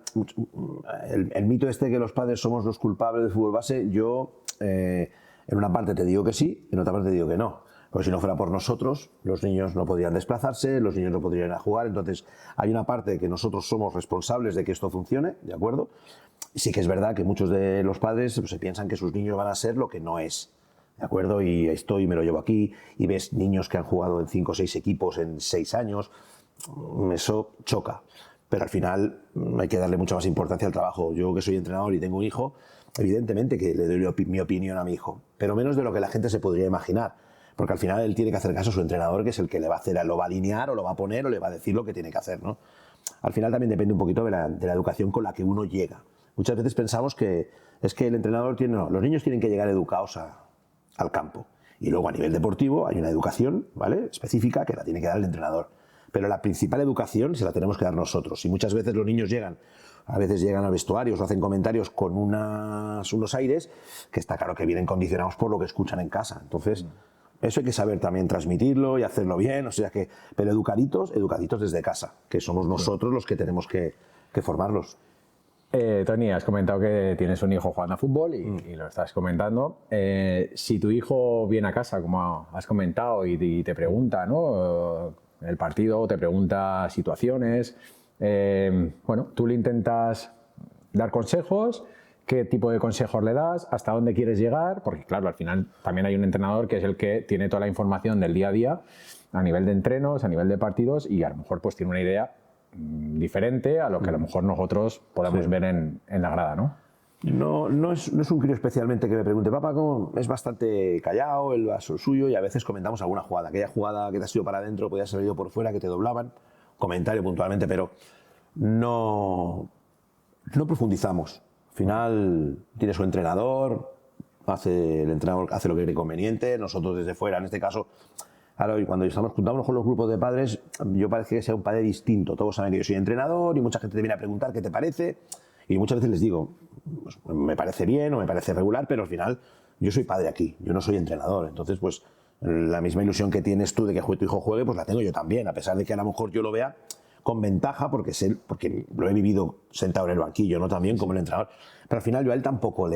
el mito este que los padres somos los culpables del fútbol base, yo en una parte te digo que sí, en otra parte te digo que no. Porque si no fuera por nosotros, los niños no podrían desplazarse, los niños no podrían ir a jugar. Entonces, hay una parte que nosotros somos responsables de que esto funcione, ¿de acuerdo? Sí que es verdad que muchos de los padres pues, se piensan que sus niños van a ser lo que no es. ¿De acuerdo? Y me lo llevo aquí, y ves niños que han jugado en 5 o 6 equipos en 6 años, eso choca. Pero al final hay que darle mucha más importancia al trabajo. Yo que soy entrenador y tengo un hijo, evidentemente que le doy mi opinión a mi hijo, pero menos de lo que la gente se podría imaginar. Porque al final él tiene que hacer caso a su entrenador, que es el que le va a hacer, lo va a alinear o lo va a poner o le va a decir lo que tiene que hacer, ¿no? Al final también depende un poquito de la educación con la que uno llega. Muchas veces pensamos que es que el entrenador tiene... No, los niños tienen que llegar educados al campo. Y luego a nivel deportivo hay una educación, ¿vale?, específica que la tiene que dar el entrenador. Pero la principal educación se la tenemos que dar nosotros. Y muchas veces los niños a veces llegan a vestuarios o hacen comentarios con unos aires que está claro que vienen condicionados por lo que escuchan en casa. Entonces, eso hay que saber también transmitirlo y hacerlo bien. O sea que, pero educaditos desde casa, que somos nosotros los que tenemos que formarlos. Tony, has comentado que tienes un hijo jugando a fútbol y lo estás comentando. Si tu hijo viene a casa, como has comentado, y te pregunta, ¿no?, el partido, te pregunta situaciones, bueno, tú le intentas dar consejos. ¿Qué tipo de consejos le das? ¿Hasta dónde quieres llegar? Porque claro, al final también hay un entrenador que es el que tiene toda la información del día a día a nivel de entrenos, a nivel de partidos, y a lo mejor pues tiene una idea diferente a lo que a lo mejor nosotros podamos ver en la grada, ¿no? No es un crío especialmente que me pregunte, papá, ¿cómo? Es bastante callado, él va a lo suyo y a veces comentamos alguna jugada. Aquella jugada que te has ido para adentro, podías haber ido por fuera, que te doblaban, comentario puntualmente, pero no profundizamos. Al final tiene su entrenador, el entrenador hace lo que cree conveniente, nosotros desde fuera, en este caso... Claro, y cuando estamos juntándonos con los grupos de padres, yo parece que sea un padre distinto. Todos saben que yo soy entrenador y mucha gente te viene a preguntar qué te parece. Y muchas veces les digo, pues, me parece bien o me parece regular, pero al final yo soy padre aquí, yo no soy entrenador. Entonces, pues la misma ilusión que tienes tú de que tu hijo juegue, pues la tengo yo también, a pesar de que a lo mejor yo lo vea con ventaja porque lo he vivido sentado en el banquillo, no también como el entrenador. Pero al final yo a él tampoco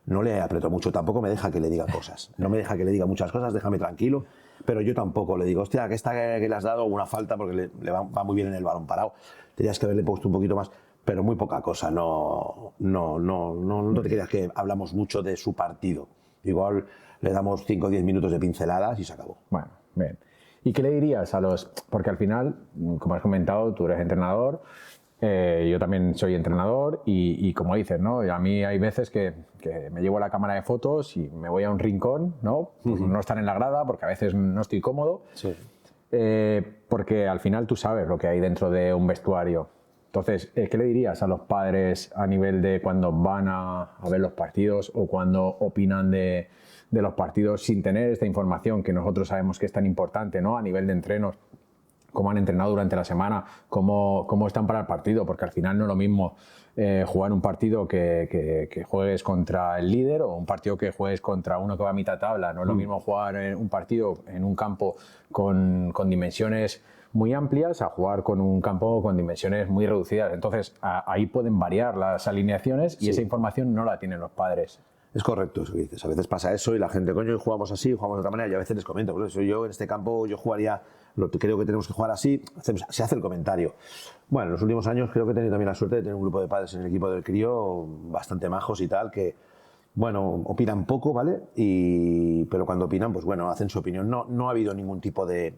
no le aprieto mucho, tampoco me deja que le diga cosas. No me deja que le diga muchas cosas, déjame tranquilo. Pero yo tampoco le digo, hostia, que esta que le has dado una falta porque le va muy bien en el balón parado. Tenías que haberle puesto un poquito más, pero muy poca cosa. No te creas que hablamos mucho de su partido. Igual le damos 5 o 10 minutos de pinceladas y se acabó. Bueno, bien. ¿Y qué le dirías a los...? Porque al final, como has comentado, tú eres entrenador, yo también soy entrenador y como dices, ¿no? A mí hay veces que me llevo la cámara de fotos y me voy a un rincón, ¿no? Pues no estar en la grada porque a veces no estoy cómodo. Sí. Porque al final tú sabes lo que hay dentro de un vestuario. Entonces, ¿qué le dirías a los padres a nivel de cuando van a ver los partidos o cuando opinan de los partidos sin tener esta información que nosotros sabemos que es tan importante, ¿no? A nivel de entrenos, cómo han entrenado durante la semana, cómo están para el partido, porque al final no es lo mismo jugar un partido que juegues contra el líder o un partido que juegues contra uno que va a mitad tabla. No es lo mismo jugar un partido en un campo con dimensiones muy amplias a jugar con un campo con dimensiones muy reducidas. Entonces, ahí pueden variar las alineaciones y esa información no la tienen los padres. Es correcto eso que dices. A veces pasa eso y la gente, coño, jugamos así, jugamos de otra manera. Y a veces les comento, por eso yo en este campo yo jugaría, creo que tenemos que jugar así. Se hace el comentario. Bueno, en los últimos años creo que he tenido también la suerte de tener un grupo de padres en el equipo del crío bastante majos y tal, que, bueno, opinan poco, ¿vale? Pero cuando opinan, pues bueno, hacen su opinión. No ha habido ningún tipo de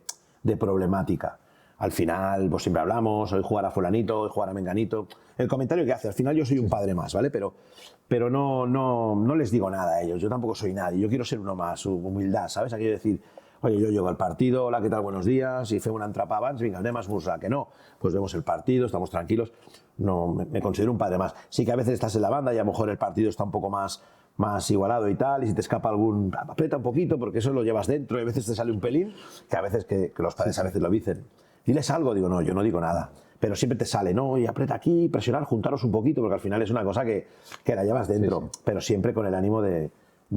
problemática. Al final, pues siempre hablamos, hoy jugar a fulanito, hoy jugar a menganito. El comentario que hace, al final yo soy un padre más, ¿vale? Pero no les digo nada a ellos, yo tampoco soy nadie, yo quiero ser uno más, su humildad, ¿sabes? Aquí decir, oye, yo llego al partido, hola, ¿qué tal? Buenos días, y fue una entrapa abans, venga, anem a esmorzar, que no, pues vemos el partido, estamos tranquilos, no, me considero un padre más. Sí que a veces estás en la banda y a lo mejor el partido está un poco más igualado y tal, y si te escapa algún, aprieta un poquito, porque eso lo llevas dentro, y a veces te sale un pelín, que a veces que los padres a veces lo dicen. Diles algo, digo, no, yo no digo nada. Pero siempre te sale, no, y aprieta aquí, presionar, juntaros un poquito, porque al final es una cosa que la llevas dentro, sí. Pero siempre con el ánimo de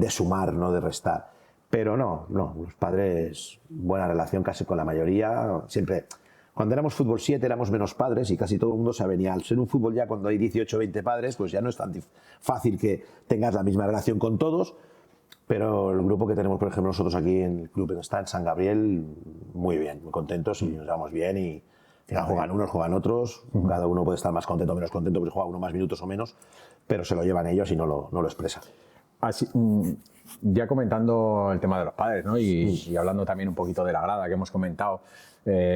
sumar, no de restar. Pero no, los padres, buena relación casi con la mayoría, siempre. Cuando éramos fútbol 7 éramos menos padres y casi todo el mundo se venía. Al ser un fútbol ya cuando hay 18 o 20 padres, pues ya no es tan fácil que tengas la misma relación con todos. Pero el grupo que tenemos, por ejemplo, nosotros aquí en el club está en San Gabriel, muy bien, muy contentos y nos llevamos bien y al final juegan unos, juegan otros, cada uno puede estar más contento o menos contento, porque juega uno más minutos o menos, pero se lo llevan ellos y no lo expresan. Así, ya comentando el tema de los padres, ¿no? y hablando también un poquito de la grada que hemos comentado,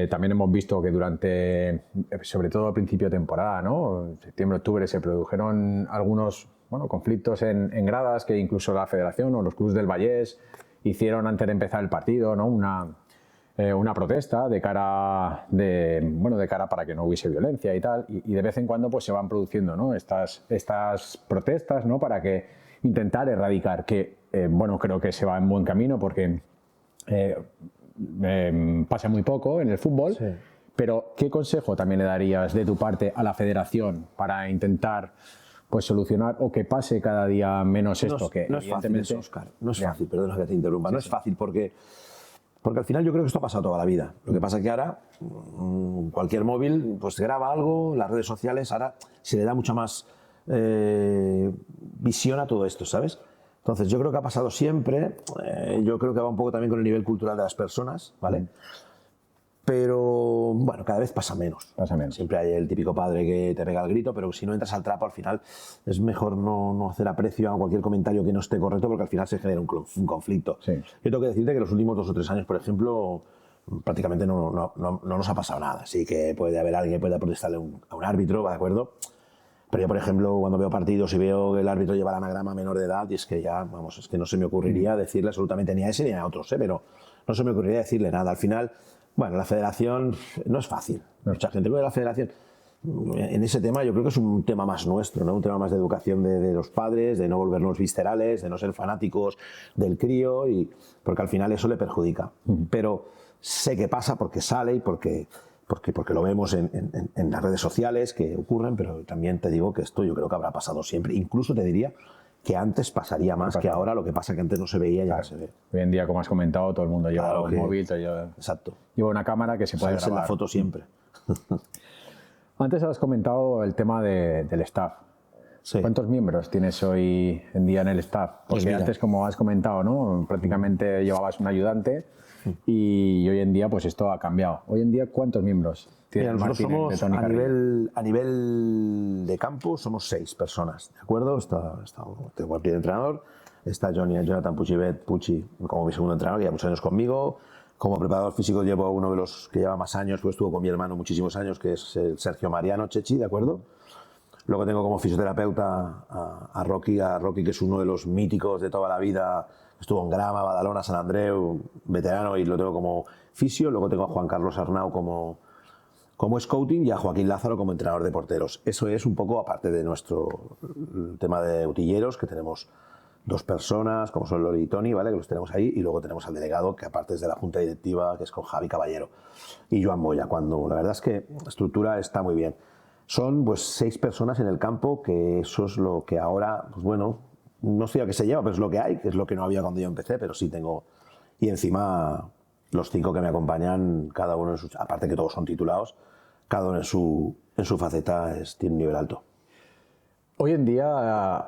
también hemos visto que durante, sobre todo al principio de temporada, ¿no? En septiembre, octubre, se produjeron algunos conflictos en gradas que incluso la Federación o los clubes del Vallés hicieron antes de empezar el partido, ¿no? Una protesta de cara para que no hubiese violencia y tal, y de vez en cuando pues se van produciendo, ¿no? estas protestas, ¿no? Para que intentar erradicar, que creo que se va en buen camino porque pasa muy poco en el fútbol, sí. Pero ¿qué consejo también le darías de tu parte a la Federación para intentar pues solucionar o que pase cada día menos esto? No es fácil eso, Óscar, no es fácil, perdona que te interrumpa, no es fácil porque al final yo creo que esto ha pasado toda la vida. Lo que pasa es que ahora cualquier móvil pues graba algo, las redes sociales, ahora se le da mucha más visión a todo esto, ¿sabes? Entonces yo creo que ha pasado siempre, yo creo que va un poco también con el nivel cultural de las personas, ¿vale? Pero bueno, cada vez pasa menos. Siempre hay el típico padre que te pega el grito, pero si no entras al trapo al final es mejor no hacer aprecio a cualquier comentario que no esté correcto, porque al final se genera un conflicto. Sí. Yo tengo que decirte que los últimos 2 o 3 años, por ejemplo, prácticamente no nos ha pasado nada. Sí que puede haber alguien que pueda protestarle a un árbitro, ¿de acuerdo? Pero yo, por ejemplo, cuando veo partidos y veo que el árbitro lleva el anagrama menor de edad, y es que ya, vamos, es que no se me ocurriría decirle absolutamente ni a ese ni a otros, pero no se me ocurriría decirle nada. Al final, bueno, la Federación no es fácil. Mucha gente ve la Federación. En ese tema yo creo que es un tema más nuestro, ¿no? Un tema más de educación de los padres, de no volvernos viscerales, de no ser fanáticos del crío, porque al final eso le perjudica. Pero sé que pasa porque sale y porque lo vemos en las redes sociales que ocurren, pero también te digo que esto yo creo que habrá pasado siempre. Incluso te diría que antes pasaría más que ahora, lo que pasa que antes no se veía y ahora se ve. Hoy en día, como has comentado, todo el mundo lleva un móvil, exacto. Lleva una cámara que se puede grabar. En la foto siempre. Antes has comentado el tema del staff. Sí. ¿Cuántos miembros tienes hoy en día en el staff? Porque pues antes, como has comentado, ¿no? Prácticamente llevabas un ayudante y hoy en día pues esto ha cambiado. Hoy en día, ¿cuántos miembros tienes? Nosotros somos, a nivel de campo, somos 6 personas, ¿de acuerdo? Tengo el primer entrenador, está Jonathan Pucci como mi segundo entrenador, que lleva muchos años conmigo. Como preparador físico llevo uno de los que lleva más años, pues estuvo con mi hermano muchísimos años, que es el Sergio Mariano Chechi, ¿de acuerdo? Luego tengo como fisioterapeuta a Rocky, que es uno de los míticos de toda la vida. Estuvo en Grama, Badalona, San Andreu, veterano, y lo tengo como fisio. Luego tengo a Juan Carlos Arnau como scouting y a Joaquín Lázaro como entrenador de porteros. Eso es un poco aparte de nuestro tema de utilleros, que tenemos 2 personas, como son Lori y Tony, ¿vale? Que los tenemos ahí, y luego tenemos al delegado, que aparte es de la junta directiva, que es con Javi Caballero y Joan Moya. La verdad es que la estructura está muy bien. Son pues 6 personas en el campo, que eso es lo que ahora, pues bueno, no sé a qué se lleva, pero es lo que hay, que es lo que no había cuando yo empecé, pero sí tengo. Y encima los 5 que me acompañan, cada uno en su, aparte que todos son titulados, cada uno en su faceta tiene un nivel alto. Hoy en día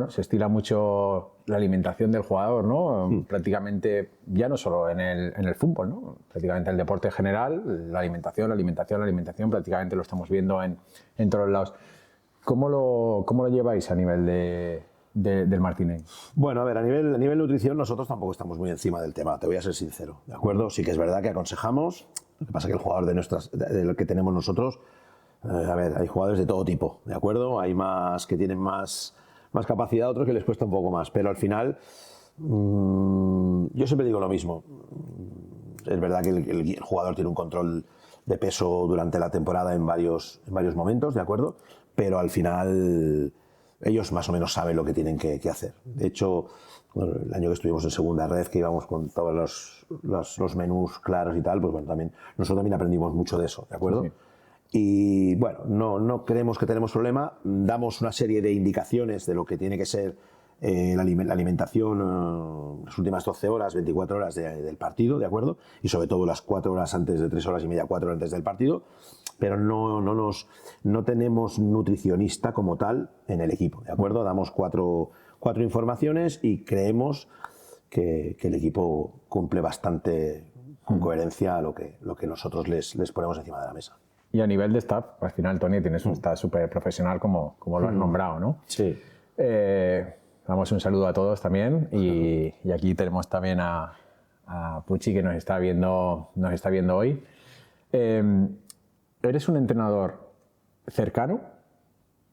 se estila mucho la alimentación del jugador, ¿no? Prácticamente, ya no solo en el fútbol, ¿no? Prácticamente en el deporte en general, la alimentación, prácticamente lo estamos viendo en todos lados. ¿Cómo lo lleváis a nivel del Martinez? Bueno, a ver, a nivel nutrición nosotros tampoco estamos muy encima del tema, te voy a ser sincero, ¿de acuerdo? Sí que es verdad que aconsejamos, lo que pasa es que el jugador de lo que tenemos nosotros, a ver, hay jugadores de todo tipo, ¿de acuerdo? Hay más que tienen más capacidad, otros que les cuesta un poco más, pero al final yo siempre digo lo mismo. Es verdad que el jugador tiene un control de peso durante la temporada en varios momentos, ¿de acuerdo? Pero al final ellos más o menos saben lo que tienen que hacer. De hecho, bueno, el año que estuvimos en segunda red, que íbamos con todos los menús claros y tal, pues bueno, nosotros también aprendimos mucho de eso, ¿de acuerdo? Sí. Y bueno, no creemos que tenemos problema, damos una serie de indicaciones de lo que tiene que ser la alimentación las últimas 12 horas, 24 horas del partido, ¿de acuerdo? Y sobre todo las 4 horas antes de 3 horas y media, 4 horas antes del partido, pero no tenemos nutricionista como tal en el equipo, ¿de acuerdo? Damos cuatro informaciones y creemos que el equipo cumple bastante con coherencia a lo que nosotros les ponemos encima de la mesa. Y a nivel de staff, al final, Toni, tienes un staff súper profesional como lo has nombrado, ¿no? Sí. Damos un saludo a todos también y aquí tenemos también a Pucci que nos está viendo hoy. ¿Eres un entrenador cercano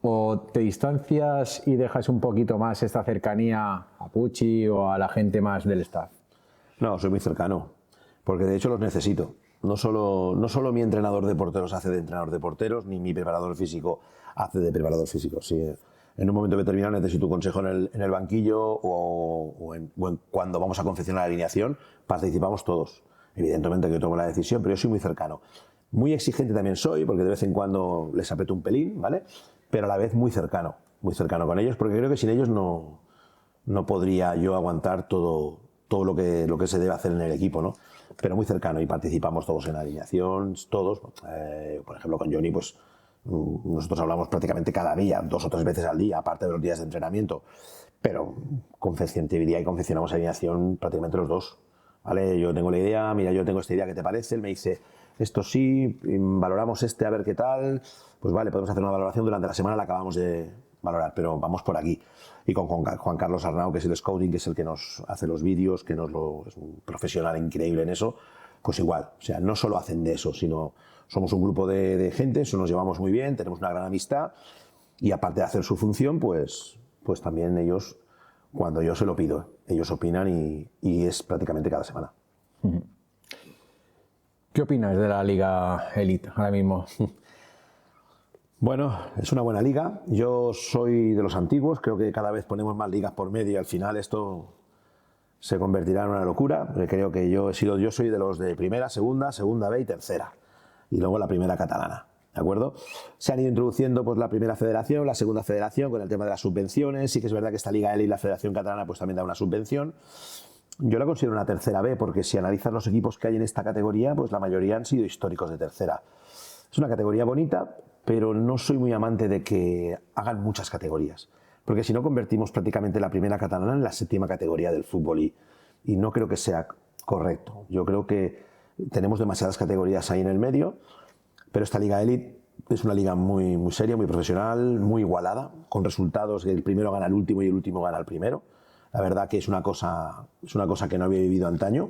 o te distancias y dejas un poquito más esta cercanía a Pucci o a la gente más del staff? No, soy muy cercano, porque de hecho los necesito. No solo mi entrenador de porteros hace de entrenador de porteros, ni mi preparador físico hace de preparador físico. Si en un momento determinado necesito un consejo en el banquillo o cuando vamos a confeccionar la alineación, participamos todos. Evidentemente que yo tomo la decisión, pero yo soy muy cercano. Muy exigente también soy, porque de vez en cuando les aprieto un pelín, ¿vale? Pero a la vez muy cercano con ellos, porque creo que sin ellos no podría yo aguantar todo lo que se debe hacer en el equipo, ¿no? Pero muy cercano y participamos todos en la alineación, todos. Por ejemplo, con Johnny, pues nosotros hablamos prácticamente cada día, 2 o 3 veces al día, aparte de los días de entrenamiento. Pero diría y confeccionamos alineación prácticamente los dos, ¿vale? Yo tengo la idea, mira, yo tengo esta idea, ¿qué te parece? Él me dice, esto sí, valoramos a ver qué tal. Pues vale, podemos hacer una valoración durante la semana, la acabamos de valorar, pero vamos por aquí. Y con Juan Carlos Arnau, que es el scouting, que es el que nos hace los vídeos, que es un profesional increíble en eso, pues igual. O sea, no solo hacen de eso, sino somos un grupo de gente, nos llevamos muy bien, tenemos una gran amistad y aparte de hacer su función, pues también ellos, cuando yo se lo pido, ellos opinan y es prácticamente cada semana. ¿Qué opinas de la Liga Elite ahora mismo? Bueno, es una buena liga. Yo soy de los antiguos, creo que cada vez ponemos más ligas por medio y al final esto se convertirá en una locura. Creo que yo soy de los de primera, segunda B y tercera. Y luego la primera catalana, ¿de acuerdo? Se han ido introduciendo pues la primera federación, la segunda federación con el tema de las subvenciones. Sí que es verdad que esta Liga Elite y la Federación Catalana pues también da una subvención. Yo la considero una tercera B porque si analizas los equipos que hay en esta categoría, pues la mayoría han sido históricos de tercera. Es una categoría bonita, pero no soy muy amante de que hagan muchas categorías, porque si no convertimos prácticamente la primera catalana en la 7ª categoría del fútbol y no creo que sea correcto. Yo creo que tenemos demasiadas categorías ahí en el medio, pero esta Liga Elite es una liga muy, muy seria, muy profesional, muy igualada, con resultados que el primero gana al último y el último gana al primero. La verdad que es una cosa que no había vivido antaño.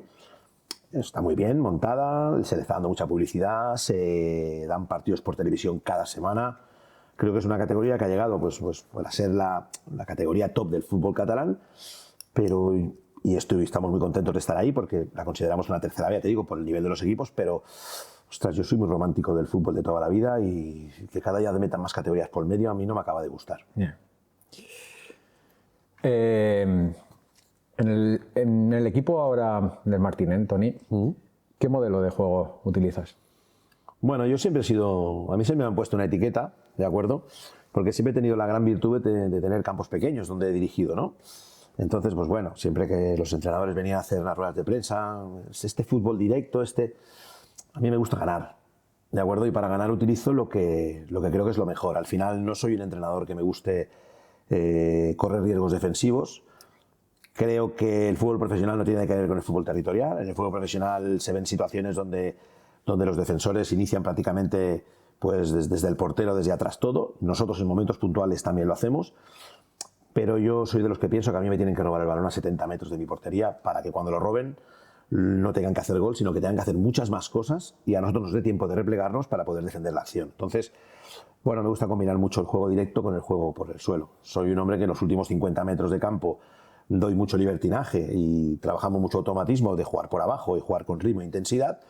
Está muy bien montada, se le está dando mucha publicidad, se dan partidos por televisión cada semana. Creo que es una categoría que ha llegado pues a ser la categoría top del fútbol catalán, pero estamos muy contentos de estar ahí porque la consideramos una tercera vía, te digo, por el nivel de los equipos, pero ostras, yo soy muy romántico del fútbol de toda la vida y que cada día metan más categorías por medio a mí no me acaba de gustar. Yeah. En el equipo ahora del Martinez, Toni, ¿qué modelo de juego utilizas? Bueno, yo siempre a mí siempre me han puesto una etiqueta, ¿de acuerdo? Porque siempre he tenido la gran virtud de tener campos pequeños donde he dirigido, ¿no? Entonces, pues bueno, siempre que los entrenadores venían a hacer las ruedas de prensa, este fútbol directo, a mí me gusta ganar, ¿de acuerdo? Y para ganar utilizo lo que creo que es lo mejor. Al final no soy un entrenador que me guste correr riesgos defensivos. Creo que el fútbol profesional no tiene nada que ver con el fútbol territorial. En el fútbol profesional se ven situaciones donde los defensores inician prácticamente pues, desde el portero, desde atrás todo. Nosotros en momentos puntuales también lo hacemos. Pero yo soy de los que pienso que a mí me tienen que robar el balón a 70 metros de mi portería para que cuando lo roben no tengan que hacer gol, sino que tengan que hacer muchas más cosas y a nosotros nos dé tiempo de replegarnos para poder defender la acción. Entonces, bueno, me gusta combinar mucho el juego directo con el juego por el suelo. Soy un hombre que en los últimos 50 metros de campo doy mucho libertinaje y trabajamos mucho automatismo de jugar por abajo y jugar con ritmo e intensidad,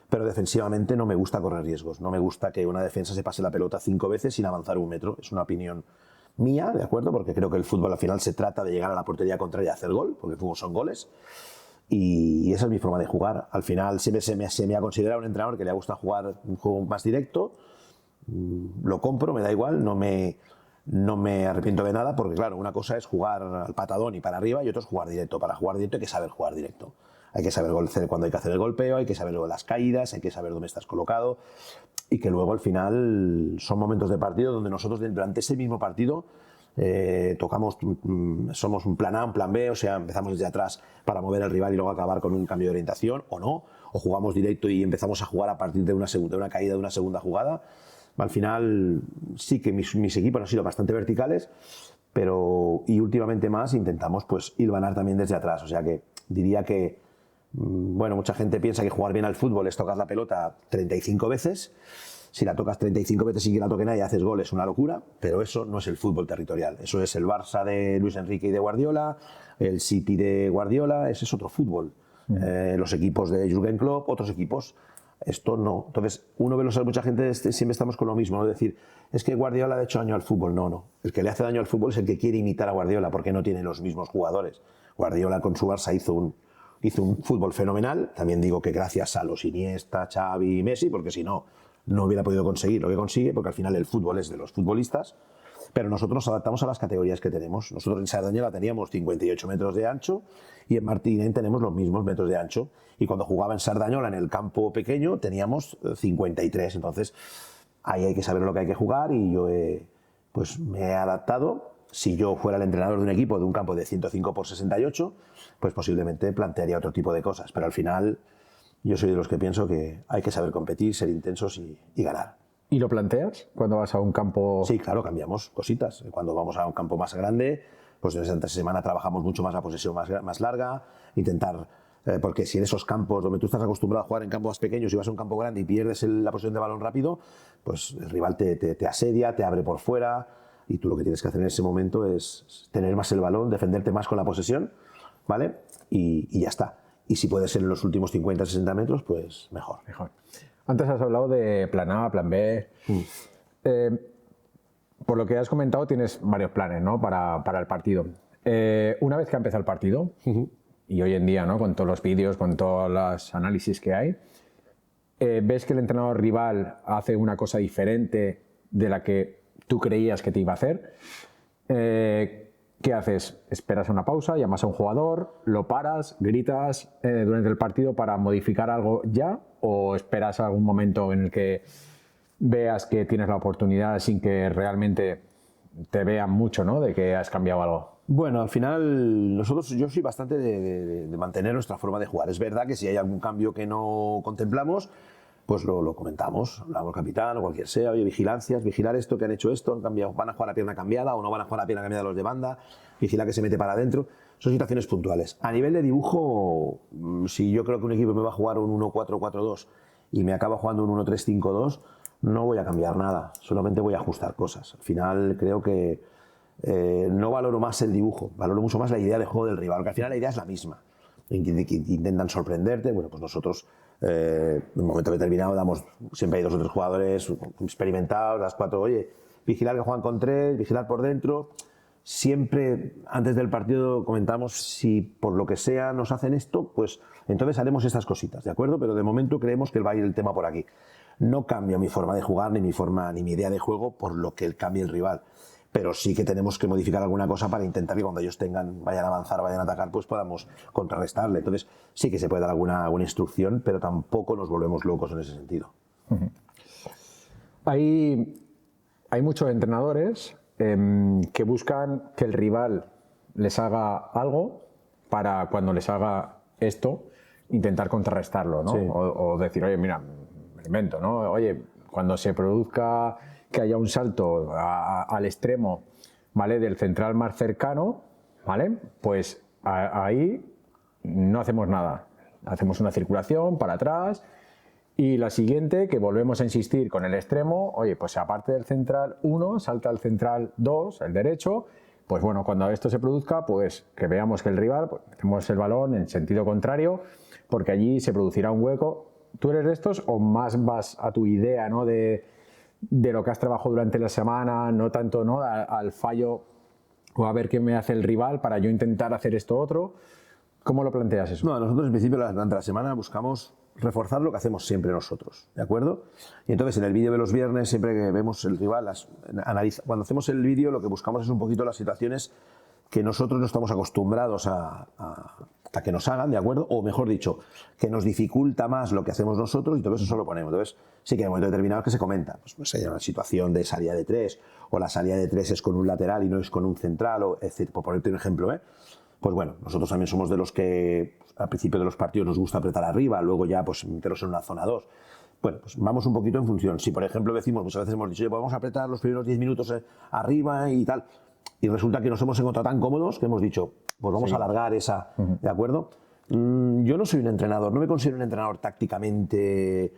pero defensivamente no me gusta correr riesgos. No me gusta que una defensa se pase la pelota 5 veces sin avanzar 1 metro. Es una opinión mía, ¿de acuerdo? Porque creo que el fútbol al final se trata de llegar a la portería contraria y hacer gol, porque el fútbol son goles. Y esa es mi forma de jugar. Al final siempre se me ha considerado un entrenador que le gusta jugar un juego más directo. Lo compro, me da igual, no me arrepiento de nada, porque claro, una cosa es jugar al patadón y para arriba y otra es jugar directo. Para jugar directo hay que saber jugar directo. Hay que saber cuándo hay que hacer el golpeo, hay que saber las caídas, hay que saber dónde estás colocado y que luego al final son momentos de partido donde nosotros durante ese mismo partido somos un plan A, un plan B, o sea, empezamos desde atrás para mover al rival y luego acabar con un cambio de orientación o no, o jugamos directo y empezamos a jugar a partir de una caída de una segunda jugada. Al final sí que mis equipos han sido bastante verticales, y últimamente más intentamos pues hilvanar también desde atrás, o sea que diría que bueno, mucha gente piensa que jugar bien al fútbol es tocar la pelota 35 veces. Si la tocas 35 veces sin que la toque nadie y haces gol es una locura, pero eso no es el fútbol territorial. Eso es el Barça de Luis Enrique y de Guardiola, el City de Guardiola, ese es otro fútbol. Los equipos de Jürgen Klopp, otros equipos, esto no. Entonces, uno ve mucha gente, siempre estamos con lo mismo, ¿no? Decir, es que Guardiola ha hecho daño al fútbol. No. El que le hace daño al fútbol es el que quiere imitar a Guardiola, porque no tiene los mismos jugadores. Guardiola con su Barça hizo un fútbol fenomenal. También digo que gracias a los Iniesta, Xavi y Messi, porque si no hubiera podido conseguir lo que consigue, porque al final el fútbol es de los futbolistas, pero nosotros nos adaptamos a las categorías que tenemos. Nosotros en Sardañola teníamos 58 metros de ancho y en Martínez tenemos los mismos metros de ancho, y cuando jugaba en Sardañola en el campo pequeño teníamos 53, entonces ahí hay que saber lo que hay que jugar y yo pues me he adaptado. Si yo fuera el entrenador de un equipo de un campo de 105 por 68, pues posiblemente plantearía otro tipo de cosas, pero al final yo soy de los que pienso que hay que saber competir, ser intensos y ganar. ¿Y lo planteas cuando vas a un campo? Sí, claro, cambiamos cositas. Cuando vamos a un campo más grande, pues en esa semana trabajamos mucho más la posesión más larga, intentar, porque si en esos campos donde tú estás acostumbrado a jugar en campos más pequeños y vas a un campo grande y pierdes la posesión de balón rápido, pues el rival te asedia, te abre por fuera, y tú lo que tienes que hacer en ese momento es tener más el balón, defenderte más con la posesión, ¿vale? Y ya está. Y si puede ser en los últimos 50-60 metros, pues mejor. Antes has hablado de plan A, plan B. Por lo que has comentado, tienes varios planes, ¿no? para el partido. Una vez que ha empezado el partido, y hoy en día, ¿no? Con todos los vídeos, con todos los análisis que hay, ves que el entrenador rival hace una cosa diferente de la que tú creías que te iba a hacer. ¿Qué haces? ¿Esperas una pausa, llamas a un jugador, lo paras, gritas durante el partido para modificar algo ya, o esperas algún momento en el que veas que tienes la oportunidad sin que realmente te vean mucho, ¿no? De que has cambiado algo? Bueno, al final yo soy bastante de mantener nuestra forma de jugar. Es verdad que si hay algún cambio que no contemplamos, pues lo comentamos, hablamos al capitán o cualquier sea, oye, vigilar esto, que han hecho esto, han cambiado, van a jugar a pierna cambiada o no van a jugar a pierna cambiada los de banda, vigila que se mete para adentro. Son situaciones puntuales. A nivel de dibujo, si yo creo que un equipo me va a jugar un 1-4-4-2 y me acaba jugando un 1-3-5-2, no voy a cambiar nada, solamente voy a ajustar cosas. Al final creo que no valoro más el dibujo, valoro mucho más la idea de juego del rival, porque al final la idea es la misma. Intentan sorprenderte, bueno, pues nosotros en un momento determinado siempre hay 2 o 3 jugadores experimentados, las 4, oye, vigilar que juegan con 3, vigilar por dentro. Siempre antes del partido comentamos si por lo que sea nos hacen esto, pues entonces haremos estas cositas, ¿de acuerdo? Pero de momento creemos que va a ir el tema por aquí. No cambio mi forma de jugar ni mi idea de juego por lo que cambie el rival. pero sí que tenemos que modificar alguna cosa para intentar que cuando ellos vayan a avanzar, vayan a atacar, pues podamos contrarrestarle. Entonces sí que se puede dar alguna instrucción, pero tampoco nos volvemos locos en ese sentido. Hay muchos entrenadores que buscan que el rival les haga algo para cuando les haga esto intentar contrarrestarlo, ¿no? Sí. O decir, oye, mira, me invento, ¿no? Oye, cuando se produzca que haya un salto al extremo, ¿vale?, del central más cercano, ¿vale?, pues ahí no hacemos nada. Hacemos una circulación para atrás y la siguiente, que volvemos a insistir con el extremo, oye, pues aparte del central 1, salta al central 2, el derecho, pues bueno, cuando esto se produzca, pues que veamos que el rival, pues metemos el balón en sentido contrario, porque allí se producirá un hueco. ¿Tú eres de estos o más vas a tu idea, ¿no?, de lo que has trabajado durante la semana, no tanto, ¿no?, al fallo o a ver qué me hace el rival para yo intentar hacer esto otro? ¿Cómo lo planteas eso? No, nosotros en principio durante la semana buscamos reforzar lo que hacemos siempre nosotros, ¿de acuerdo? Y entonces en el vídeo de los viernes, siempre que vemos el rival, cuando hacemos el vídeo lo que buscamos es un poquito las situaciones que nosotros no estamos acostumbrados a que nos hagan, ¿de acuerdo? O mejor dicho, que nos dificulta más lo que hacemos nosotros y todo eso lo ponemos. Entonces sí que hay momentos determinados que se comenta, pues hay una situación de salida de 3 o la salida de 3 es con un lateral y no es con un central, o etcétera, por ponerte un ejemplo, ¿eh? Pues bueno, nosotros también somos de los que al principio de los partidos nos gusta apretar arriba, luego ya pues meternos en una zona 2. Bueno, pues vamos un poquito en función. Si por ejemplo decimos, muchas veces hemos dicho, oye, pues vamos a apretar los primeros 10 minutos arriba y tal, y resulta que nos hemos encontrado tan cómodos que hemos dicho, pues vamos a alargar esa, ¿de acuerdo? Yo no soy un entrenador, no me considero un entrenador tácticamente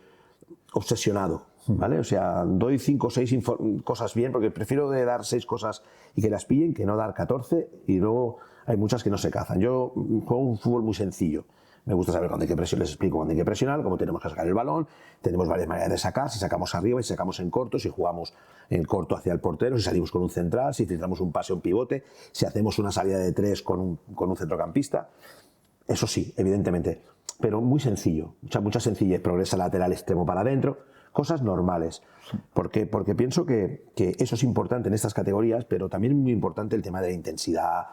obsesionado, ¿vale? O sea, doy 5 o 6 cosas bien, porque prefiero de dar 6 cosas y que las pillen que no dar 14, y luego hay muchas que no se cazan. Yo juego un fútbol muy sencillo. Me gusta saber cuándo hay que presionar, les explico cuándo hay que presionar, cómo tenemos que sacar el balón, tenemos varias maneras de sacar, si sacamos arriba, si sacamos en corto, si jugamos en corto hacia el portero, si salimos con un central, si filtramos un pase o un pivote, si hacemos una salida de 3 con un centrocampista. Eso sí, evidentemente, pero muy sencillo, mucha sencillez, progresa lateral extremo para adentro, cosas normales, porque pienso que eso es importante en estas categorías, pero también es muy importante el tema de la intensidad,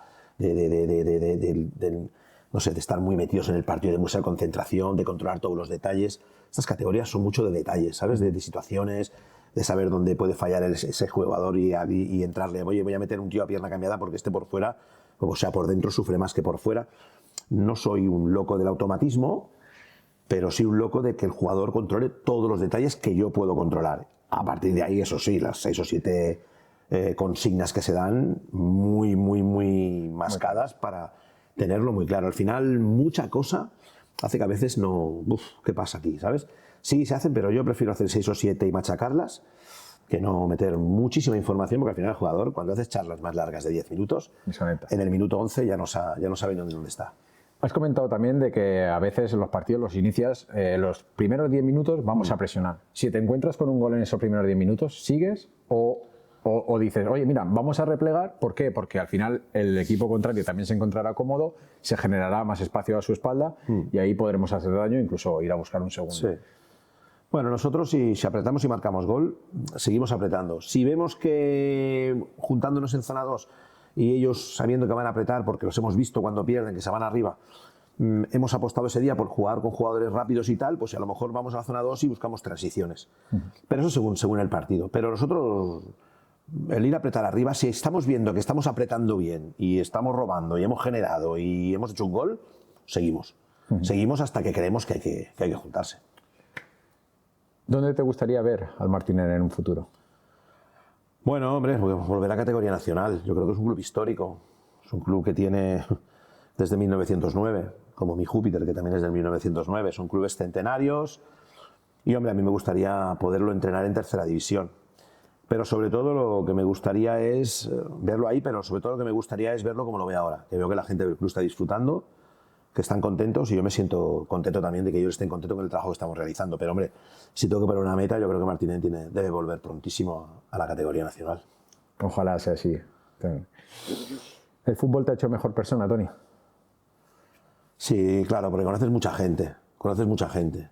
no sé, de estar muy metidos en el partido, de mucha concentración, de controlar todos los detalles. Estas categorías son mucho de detalles, ¿sabes? De situaciones, de saber dónde puede fallar ese jugador y entrarle, oye, voy a meter un tío a pierna cambiada porque por fuera, o sea, por dentro sufre más que por fuera. No soy un loco del automatismo, pero sí un loco de que el jugador controle todos los detalles que yo puedo controlar. A partir de ahí, eso sí, las 6 o 7 consignas que se dan muy mascadas para tenerlo muy claro. Al final, mucha cosa hace que a veces no... ¿qué pasa aquí? ¿Sabes? Sí, se hacen, pero yo prefiero hacer 6 o 7 y machacarlas que no meter muchísima información, porque al final el jugador, cuando haces charlas más largas de 10 minutos, en el minuto 11 ya no sabe dónde está. Has comentado también de que a veces en los partidos los inicias, los primeros 10 minutos vamos a presionar. Si te encuentras con un gol en esos primeros 10 minutos, ¿sigues o dices, oye, mira, vamos a replegar? ¿Por qué? Porque al final el equipo contrario también se encontrará cómodo, se generará más espacio a su espalda y ahí podremos hacer daño, incluso ir a buscar un segundo. Sí. Bueno, nosotros si apretamos y marcamos gol, seguimos apretando. Si vemos que juntándonos en zona 2 y ellos sabiendo que van a apretar, porque los hemos visto cuando pierden, que se van arriba, hemos apostado ese día por jugar con jugadores rápidos y tal, pues a lo mejor vamos a la zona 2 y buscamos transiciones. Pero eso según el partido. Pero nosotros, el ir a apretar arriba, si estamos viendo que estamos apretando bien y estamos robando y hemos generado y hemos hecho un gol, seguimos. Seguimos hasta que creemos que hay que juntarse. ¿Dónde te gustaría ver al Martínez en un futuro? Bueno, hombre, volver a categoría nacional. Yo creo que es un club histórico. Es un club que tiene desde 1909, como mi Júpiter, que también es del 1909. Son clubes centenarios y, hombre, a mí me gustaría poderlo entrenar en tercera división. Pero sobre todo lo que me gustaría es verlo ahí, pero sobre todo lo que me gustaría es verlo como lo ve ahora. Que veo que la gente del club está disfrutando, que están contentos y yo me siento contento también de que ellos estén contentos con el trabajo que estamos realizando. Pero, hombre, si tengo que poner una meta, yo creo que Martínez debe volver prontísimo a la categoría nacional. Ojalá sea así. ¿El fútbol te ha hecho mejor persona, Toni? Sí, claro, porque conoces mucha gente.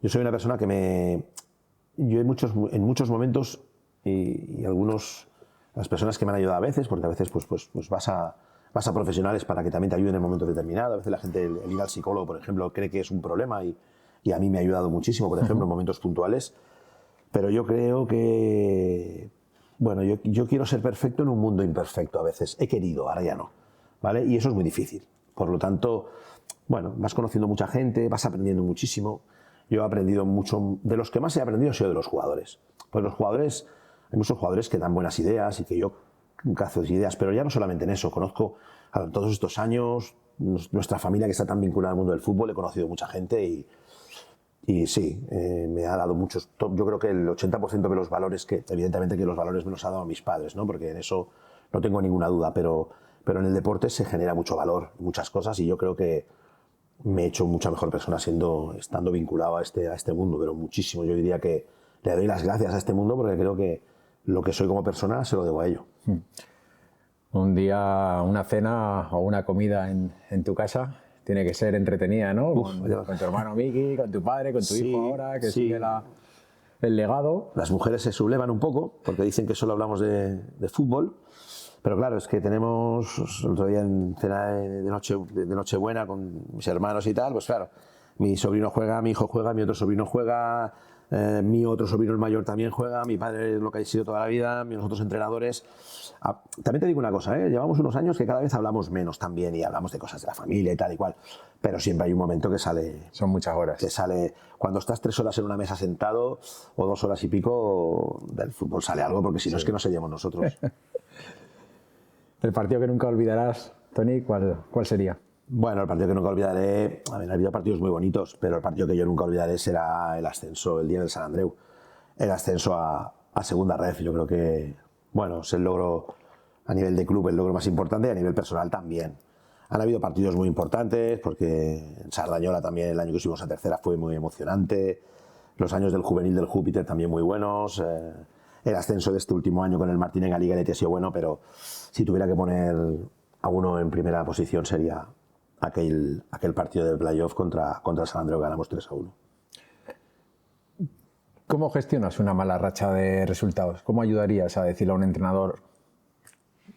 Yo soy una persona que yo en muchos momentos y algunos las personas que me han ayudado a veces, porque a veces pues vas a profesionales para que también te ayuden en momentos determinados. A veces la gente, el ir al psicólogo, por ejemplo, cree que es un problema y a mí me ha ayudado muchísimo, por ejemplo, en momentos puntuales. Pero yo creo que, bueno, yo quiero ser perfecto en un mundo imperfecto a veces. He querido, ahora ya no, ¿vale? Y eso es muy difícil. Por lo tanto, bueno, vas conociendo mucha gente, vas aprendiendo muchísimo. Yo he aprendido mucho, de los que más he aprendido ha sido de los jugadores. Pues los jugadores, hay muchos jugadores que dan buenas ideas y que yo cazo ideas, pero ya no solamente en eso, conozco a todos estos años, nuestra familia que está tan vinculada al mundo del fútbol, he conocido mucha gente y sí, me ha dado muchos, yo creo que el 80% de los valores, que evidentemente que los valores me los ha dado mis padres, ¿no? Porque en eso no tengo ninguna duda, pero en el deporte se genera mucho valor, muchas cosas, y yo creo que me he hecho mucha mejor persona estando vinculado a este mundo, pero muchísimo. Yo diría que le doy las gracias a este mundo porque creo que lo que soy como persona se lo debo a ello. Un día, una cena o una comida en tu casa tiene que ser entretenida, ¿no? Con tu hermano Miki, con tu padre, con tu hijo ahora, que sigue el legado. Las mujeres se sublevan un poco porque dicen que solo hablamos de fútbol, pero claro, es que tenemos, el otro día en cena de Nochebuena con mis hermanos y tal, pues claro, mi sobrino juega, mi hijo juega, mi otro sobrino juega, mi otro sobrino el mayor también juega, mi padre es lo que ha sido toda la vida, mis otros entrenadores. También te digo una cosa, llevamos unos años que cada vez hablamos menos también y hablamos de cosas de la familia y tal y cual, pero siempre hay un momento que sale... Son muchas horas. Que sale, cuando estás 3 horas en una mesa sentado o 2 horas y pico, del fútbol sale algo, porque si no es que no seríamos nosotros. ¿El partido que nunca olvidarás, Toni, cuál sería? Bueno, el partido que nunca olvidaré, a ver, ha habido partidos muy bonitos, pero el partido que yo nunca olvidaré será el ascenso, el día del San Andreu, el ascenso a segunda ref. Yo creo que, bueno, es el logro a nivel de club, el logro más importante, y a nivel personal también. Han habido partidos muy importantes, porque en Sardañola también el año que subimos a tercera fue muy emocionante, los años del juvenil del Júpiter también muy buenos, el ascenso de este último año con el Martín en Galigalete ha sido bueno, pero si tuviera que poner a uno en primera posición sería aquel partido del playoff contra el San Andreu, que ganamos 3-1. ¿Cómo gestionas una mala racha de resultados? ¿Cómo ayudarías a decirle a un entrenador?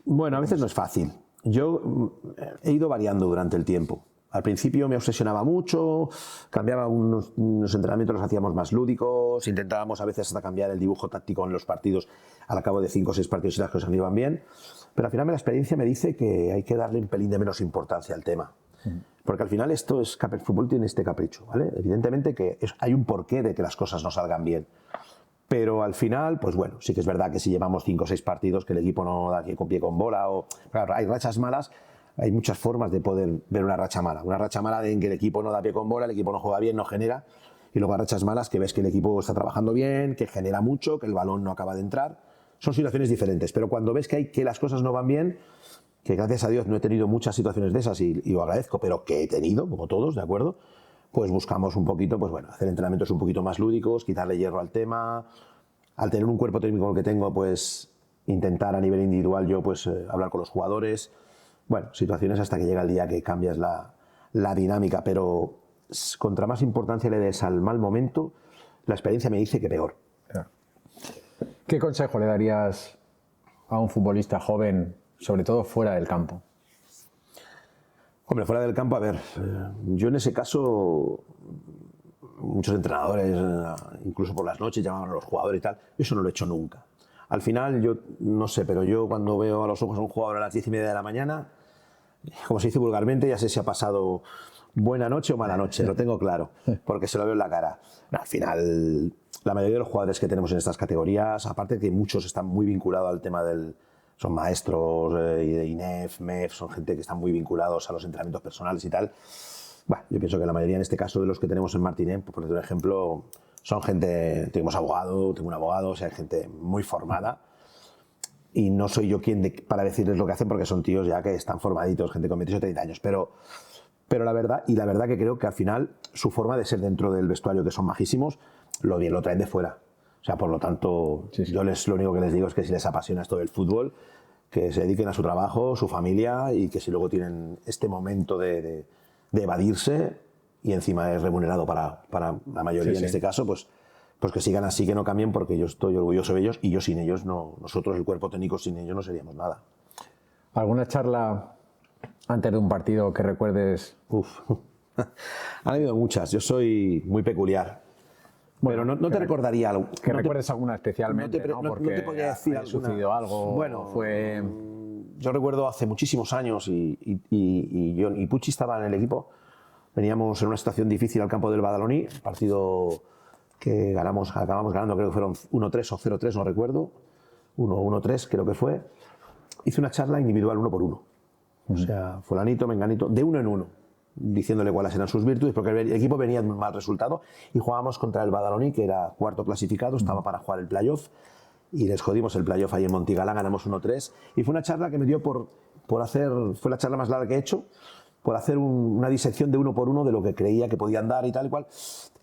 Bueno, a veces no es fácil. Yo he ido variando durante el tiempo. Al principio me obsesionaba mucho, cambiaba unos entrenamientos, los hacíamos más lúdicos, intentábamos a veces hasta cambiar el dibujo táctico en los partidos al cabo de 5 o 6 partidos y las cosas no iban bien. Pero al final la experiencia me dice que hay que darle un pelín de menos importancia al tema. Porque al final el fútbol tiene este capricho, ¿vale? Evidentemente que hay un porqué de que las cosas no salgan bien. Pero al final, pues bueno, sí que es verdad que si llevamos 5 o 6 partidos que el equipo no da con pie con bola, o claro, hay rachas malas, hay muchas formas de poder ver una racha mala. Una racha mala en que el equipo no da pie con bola, el equipo no juega bien, no genera. Y luego hay rachas malas que ves que el equipo está trabajando bien, que genera mucho, que el balón no acaba de entrar. Son situaciones diferentes, pero cuando ves que las cosas no van bien, que gracias a Dios no he tenido muchas situaciones de esas y lo agradezco, pero que he tenido, como todos, ¿de acuerdo? Pues buscamos un poquito, pues bueno, hacer entrenamientos un poquito más lúdicos, quitarle hierro al tema. Al tener un cuerpo técnico que tengo, pues intentar a nivel individual yo pues hablar con los jugadores. Bueno, situaciones hasta que llega el día que cambias la dinámica, pero contra más importancia le des al mal momento, la experiencia me dice que peor. ¿Qué consejo le darías a un futbolista joven, sobre todo fuera del campo? Hombre, fuera del campo, a ver, yo en ese caso, muchos entrenadores, incluso por las noches, llamaban a los jugadores y tal, eso no lo he hecho nunca. Al final, yo no sé, pero yo cuando veo a los ojos a un jugador a las 10:30 de la mañana, como se dice vulgarmente, ya sé si ha pasado buena noche o mala noche, lo tengo claro, porque se lo veo en la cara. Al final, la mayoría de los jugadores que tenemos en estas categorías, aparte de que muchos están muy vinculados al tema son maestros de INEF, MEF, son gente que están muy vinculados a los entrenamientos personales y tal. Bueno, yo pienso que la mayoría en este caso de los que tenemos en Martinet, por poner un ejemplo, son gente, tengo un abogado, o sea, gente muy formada. Y no soy yo quien para decirles lo que hacen porque son tíos ya que están formaditos, gente con 28 o 30 años. Pero la verdad que creo que al final su forma de ser dentro del vestuario, que son majísimos, lo traen de fuera. O sea, por lo tanto, sí. Yo lo único que les digo es que si les apasiona esto del fútbol, que se dediquen a su trabajo, su familia, y que si luego tienen este momento de evadirse y encima es remunerado para la mayoría en este caso, pues pues que sigan así, que no cambien, porque yo estoy orgulloso de ellos y yo sin ellos no, nosotros el cuerpo técnico sin ellos no seríamos nada. ¿Alguna charla antes de un partido que recuerdes? Uf, han habido muchas, yo soy muy peculiar. Bueno, pero no te recordaría algo. Que recuerdes alguna especialmente, ¿no? Porque no te podría decir haya sucedido algo. Bueno, fue... yo recuerdo hace muchísimos años y Pucci estaba en el equipo. Veníamos en una situación difícil al campo del Badaloní, partido que acabamos ganando, creo que fueron 1-3 o 0-3, no recuerdo. 1-3 creo que fue. Hice una charla individual 1 por 1. O sea, fulanito, menganito, de uno en uno, diciéndole cuáles eran sus virtudes, porque el equipo venía de un mal resultado y jugábamos contra el Badaloní, que era cuarto clasificado, estaba para jugar el playoff, y les jodimos el playoff ahí en Montigalá, ganamos 1-3, y fue una charla que me dio por hacer, fue la charla más larga que he hecho, por hacer una disección de 1 por 1 de lo que creía que podían dar y tal y cual.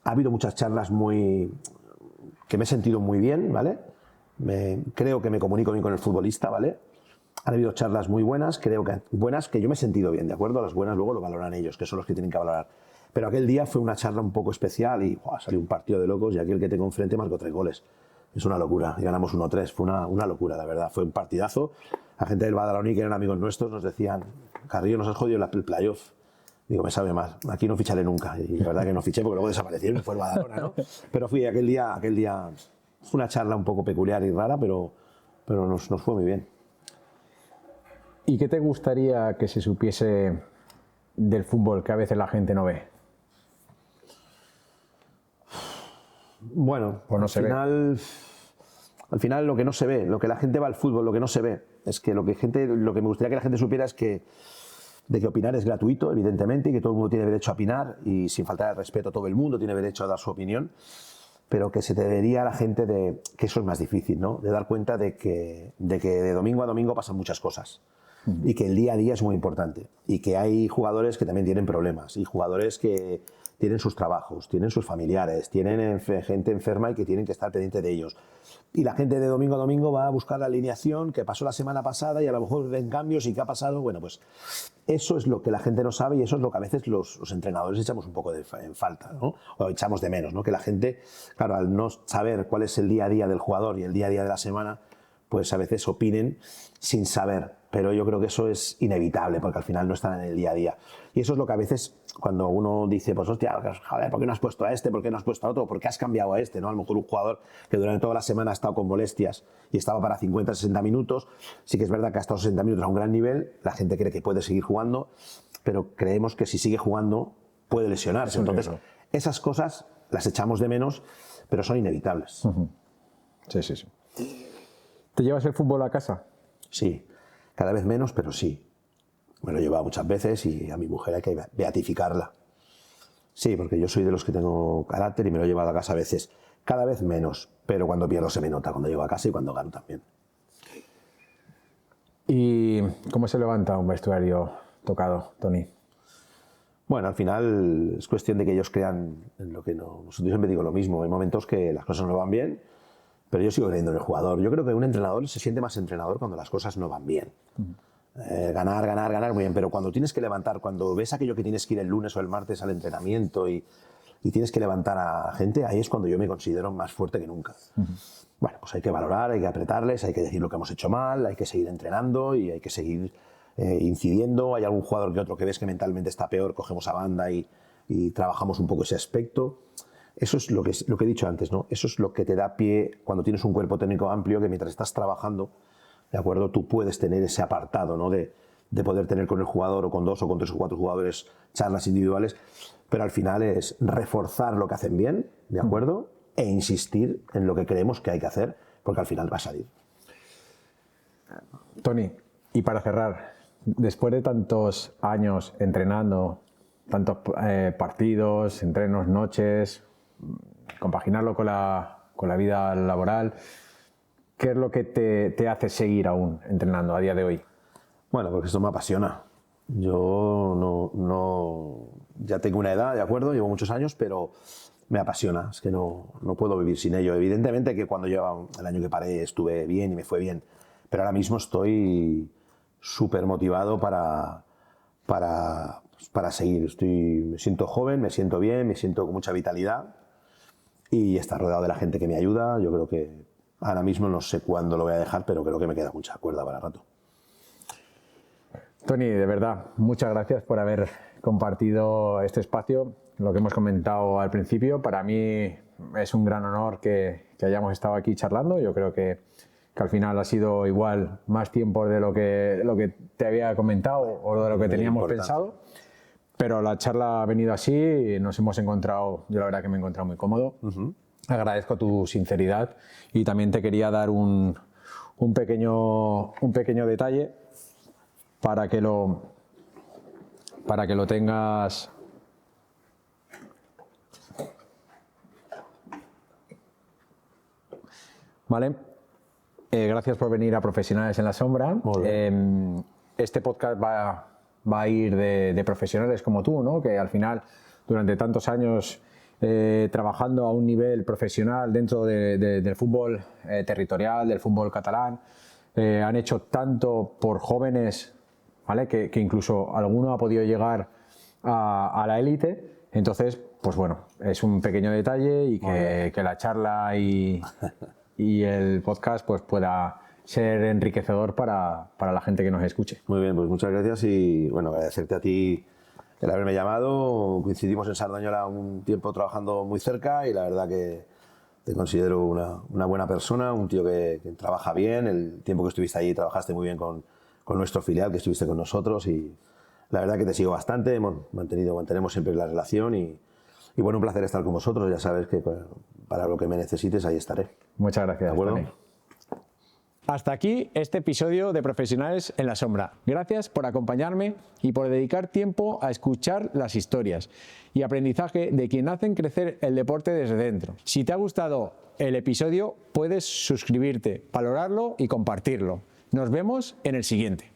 Ha habido muchas charlas que me he sentido muy bien, ¿vale? Creo que me comunico bien con el futbolista, ¿vale? Han habido charlas muy buenas, creo que buenas, que yo me he sentido bien, ¿de acuerdo? Las buenas luego lo valoran ellos, que son los que tienen que valorar. Pero aquel día fue una charla un poco especial y salió un partido de locos y aquí el que tengo enfrente marcó 3 goles. Es una locura, y ganamos 1-3, fue una locura, la verdad. Fue un partidazo. La gente del Badaloní, que eran amigos nuestros, nos decían: Carrillo, nos has jodido el playoff. Digo, me sabe mal, aquí no ficharé nunca. Y la verdad que no fiché porque luego desaparecieron, fue el Badalona, ¿no? Pero fui aquel día fue una charla un poco peculiar y rara, pero nos fue muy bien. ¿Y qué te gustaría que se supiese del fútbol que a veces la gente no ve? Bueno, pues no al final lo que no se ve, lo que la gente va al fútbol, lo que no se ve, es que lo que me gustaría que la gente supiera es que opinar es gratuito, evidentemente, y que todo el mundo tiene derecho a opinar, y sin faltar el respeto, todo el mundo tiene derecho a dar su opinión, pero que se debería a la gente que eso es más difícil, ¿no? De dar cuenta de que de domingo a domingo pasan muchas cosas. Y que el día a día es muy importante, y que hay jugadores que también tienen problemas, y jugadores que tienen sus trabajos, tienen sus familiares, tienen gente enferma y que tienen que estar pendiente de ellos. Y la gente de domingo a domingo va a buscar la alineación que pasó la semana pasada y a lo mejor ven cambios y qué ha pasado. Bueno, pues eso es lo que la gente no sabe, y eso es lo que a veces los entrenadores echamos un poco en falta, ¿no? O echamos de menos, ¿no? Que la gente, claro, al no saber cuál es el día a día del jugador y el día a día de la semana, pues a veces opinen sin saber. Pero yo creo que eso es inevitable, porque al final no están en el día a día. Y eso es lo que a veces, cuando uno dice, pues hostia, joder, ¿por qué no has puesto a este? ¿Por qué no has puesto a otro? ¿Por qué has cambiado a este? ¿No? A lo mejor un jugador que durante toda la semana ha estado con molestias y estaba para 50, 60 minutos, sí que es verdad que ha estado 60 minutos a un gran nivel, la gente cree que puede seguir jugando, pero creemos que si sigue jugando puede lesionarse. Entonces, esas cosas las echamos de menos, pero son inevitables. Sí, sí, sí. ¿Te llevas el fútbol a casa? Sí. Cada vez menos, pero sí. Me lo he llevado muchas veces y a mi mujer hay que beatificarla. Sí, porque yo soy de los que tengo carácter y me lo he llevado a casa a veces. Cada vez menos, pero cuando pierdo se me nota, cuando llego a casa y cuando gano también. ¿Y cómo se levanta un vestuario tocado, Toni? Bueno, al final es cuestión de que ellos crean en lo que no... Yo siempre digo lo mismo, hay momentos que las cosas no van bien, pero yo sigo creyendo en el jugador. Yo creo que un entrenador se siente más entrenador cuando las cosas no van bien. Ganar, muy bien. Pero cuando tienes que levantar, cuando ves aquello que tienes que ir el lunes o el martes al entrenamiento y tienes que levantar a gente, ahí es cuando yo me considero más fuerte que nunca. Bueno, pues hay que valorar, hay que apretarles, hay que decir lo que hemos hecho mal, hay que seguir entrenando y hay que seguir incidiendo. Hay algún jugador que otro que ves que mentalmente está peor, cogemos a banda y trabajamos un poco ese aspecto. Eso es lo que he dicho antes, ¿no? Eso es lo que te da pie cuando tienes un cuerpo técnico amplio, que mientras estás trabajando, ¿de acuerdo? Tú puedes tener ese apartado, ¿no? De poder tener con el jugador o con 2 o con 3 o 4 jugadores charlas individuales, pero al final es reforzar lo que hacen bien, ¿de acuerdo? E insistir en lo que creemos que hay que hacer, porque al final va a salir. Toni, y para cerrar, después de tantos años entrenando, tantos partidos, entrenos, noches, compaginarlo con la vida laboral, ¿qué es lo que te hace seguir aún entrenando a día de hoy? Bueno, porque esto me apasiona. Yo ya tengo una edad, ¿de acuerdo? Llevo muchos años, pero me apasiona. Es que no puedo vivir sin ello. Evidentemente que cuando yo el año que paré estuve bien y me fue bien, pero ahora mismo estoy súper motivado para seguir. Me siento joven, me siento bien, me siento con mucha vitalidad y estar rodeado de la gente que me ayuda. Yo creo que ahora mismo no sé cuándo lo voy a dejar, pero creo que me queda mucha cuerda para rato. Toni, de verdad, muchas gracias por haber compartido este espacio. Lo que hemos comentado al principio, para mí es un gran honor que hayamos estado aquí charlando. Yo creo que al final ha sido igual más tiempo de lo que te había comentado o de lo que teníamos pensado. Pero la charla ha venido así y nos hemos encontrado, yo la verdad que me he encontrado muy cómodo. Agradezco tu sinceridad y también te quería dar un pequeño detalle para que lo tengas. Vale. Gracias por venir a Profesionales en la Sombra. Este podcast va a ir de profesionales como tú, ¿no? Que al final, durante tantos años trabajando a un nivel profesional dentro del fútbol territorial, del fútbol catalán, han hecho tanto por jóvenes, ¿vale? Que incluso alguno ha podido llegar a la élite. Entonces, pues bueno, es un pequeño detalle y que la charla y el podcast pues pueda ser enriquecedor para la gente que nos escuche. Muy bien, pues muchas gracias y bueno, agradecerte a ti el haberme llamado. Coincidimos en Sardañola un tiempo trabajando muy cerca y la verdad que te considero una buena persona, un tío que trabaja bien. El tiempo que estuviste allí trabajaste muy bien con nuestro filial, que estuviste con nosotros y la verdad que te sigo bastante. Mantenemos siempre la relación y bueno, un placer estar con vosotros. Ya sabes que para lo que me necesites ahí estaré. Muchas gracias. ¿De acuerdo? Toni. Hasta aquí este episodio de Profesionales en la Sombra. Gracias por acompañarme y por dedicar tiempo a escuchar las historias y aprendizaje de quien hacen crecer el deporte desde dentro. Si te ha gustado el episodio, puedes suscribirte, valorarlo y compartirlo. Nos vemos en el siguiente.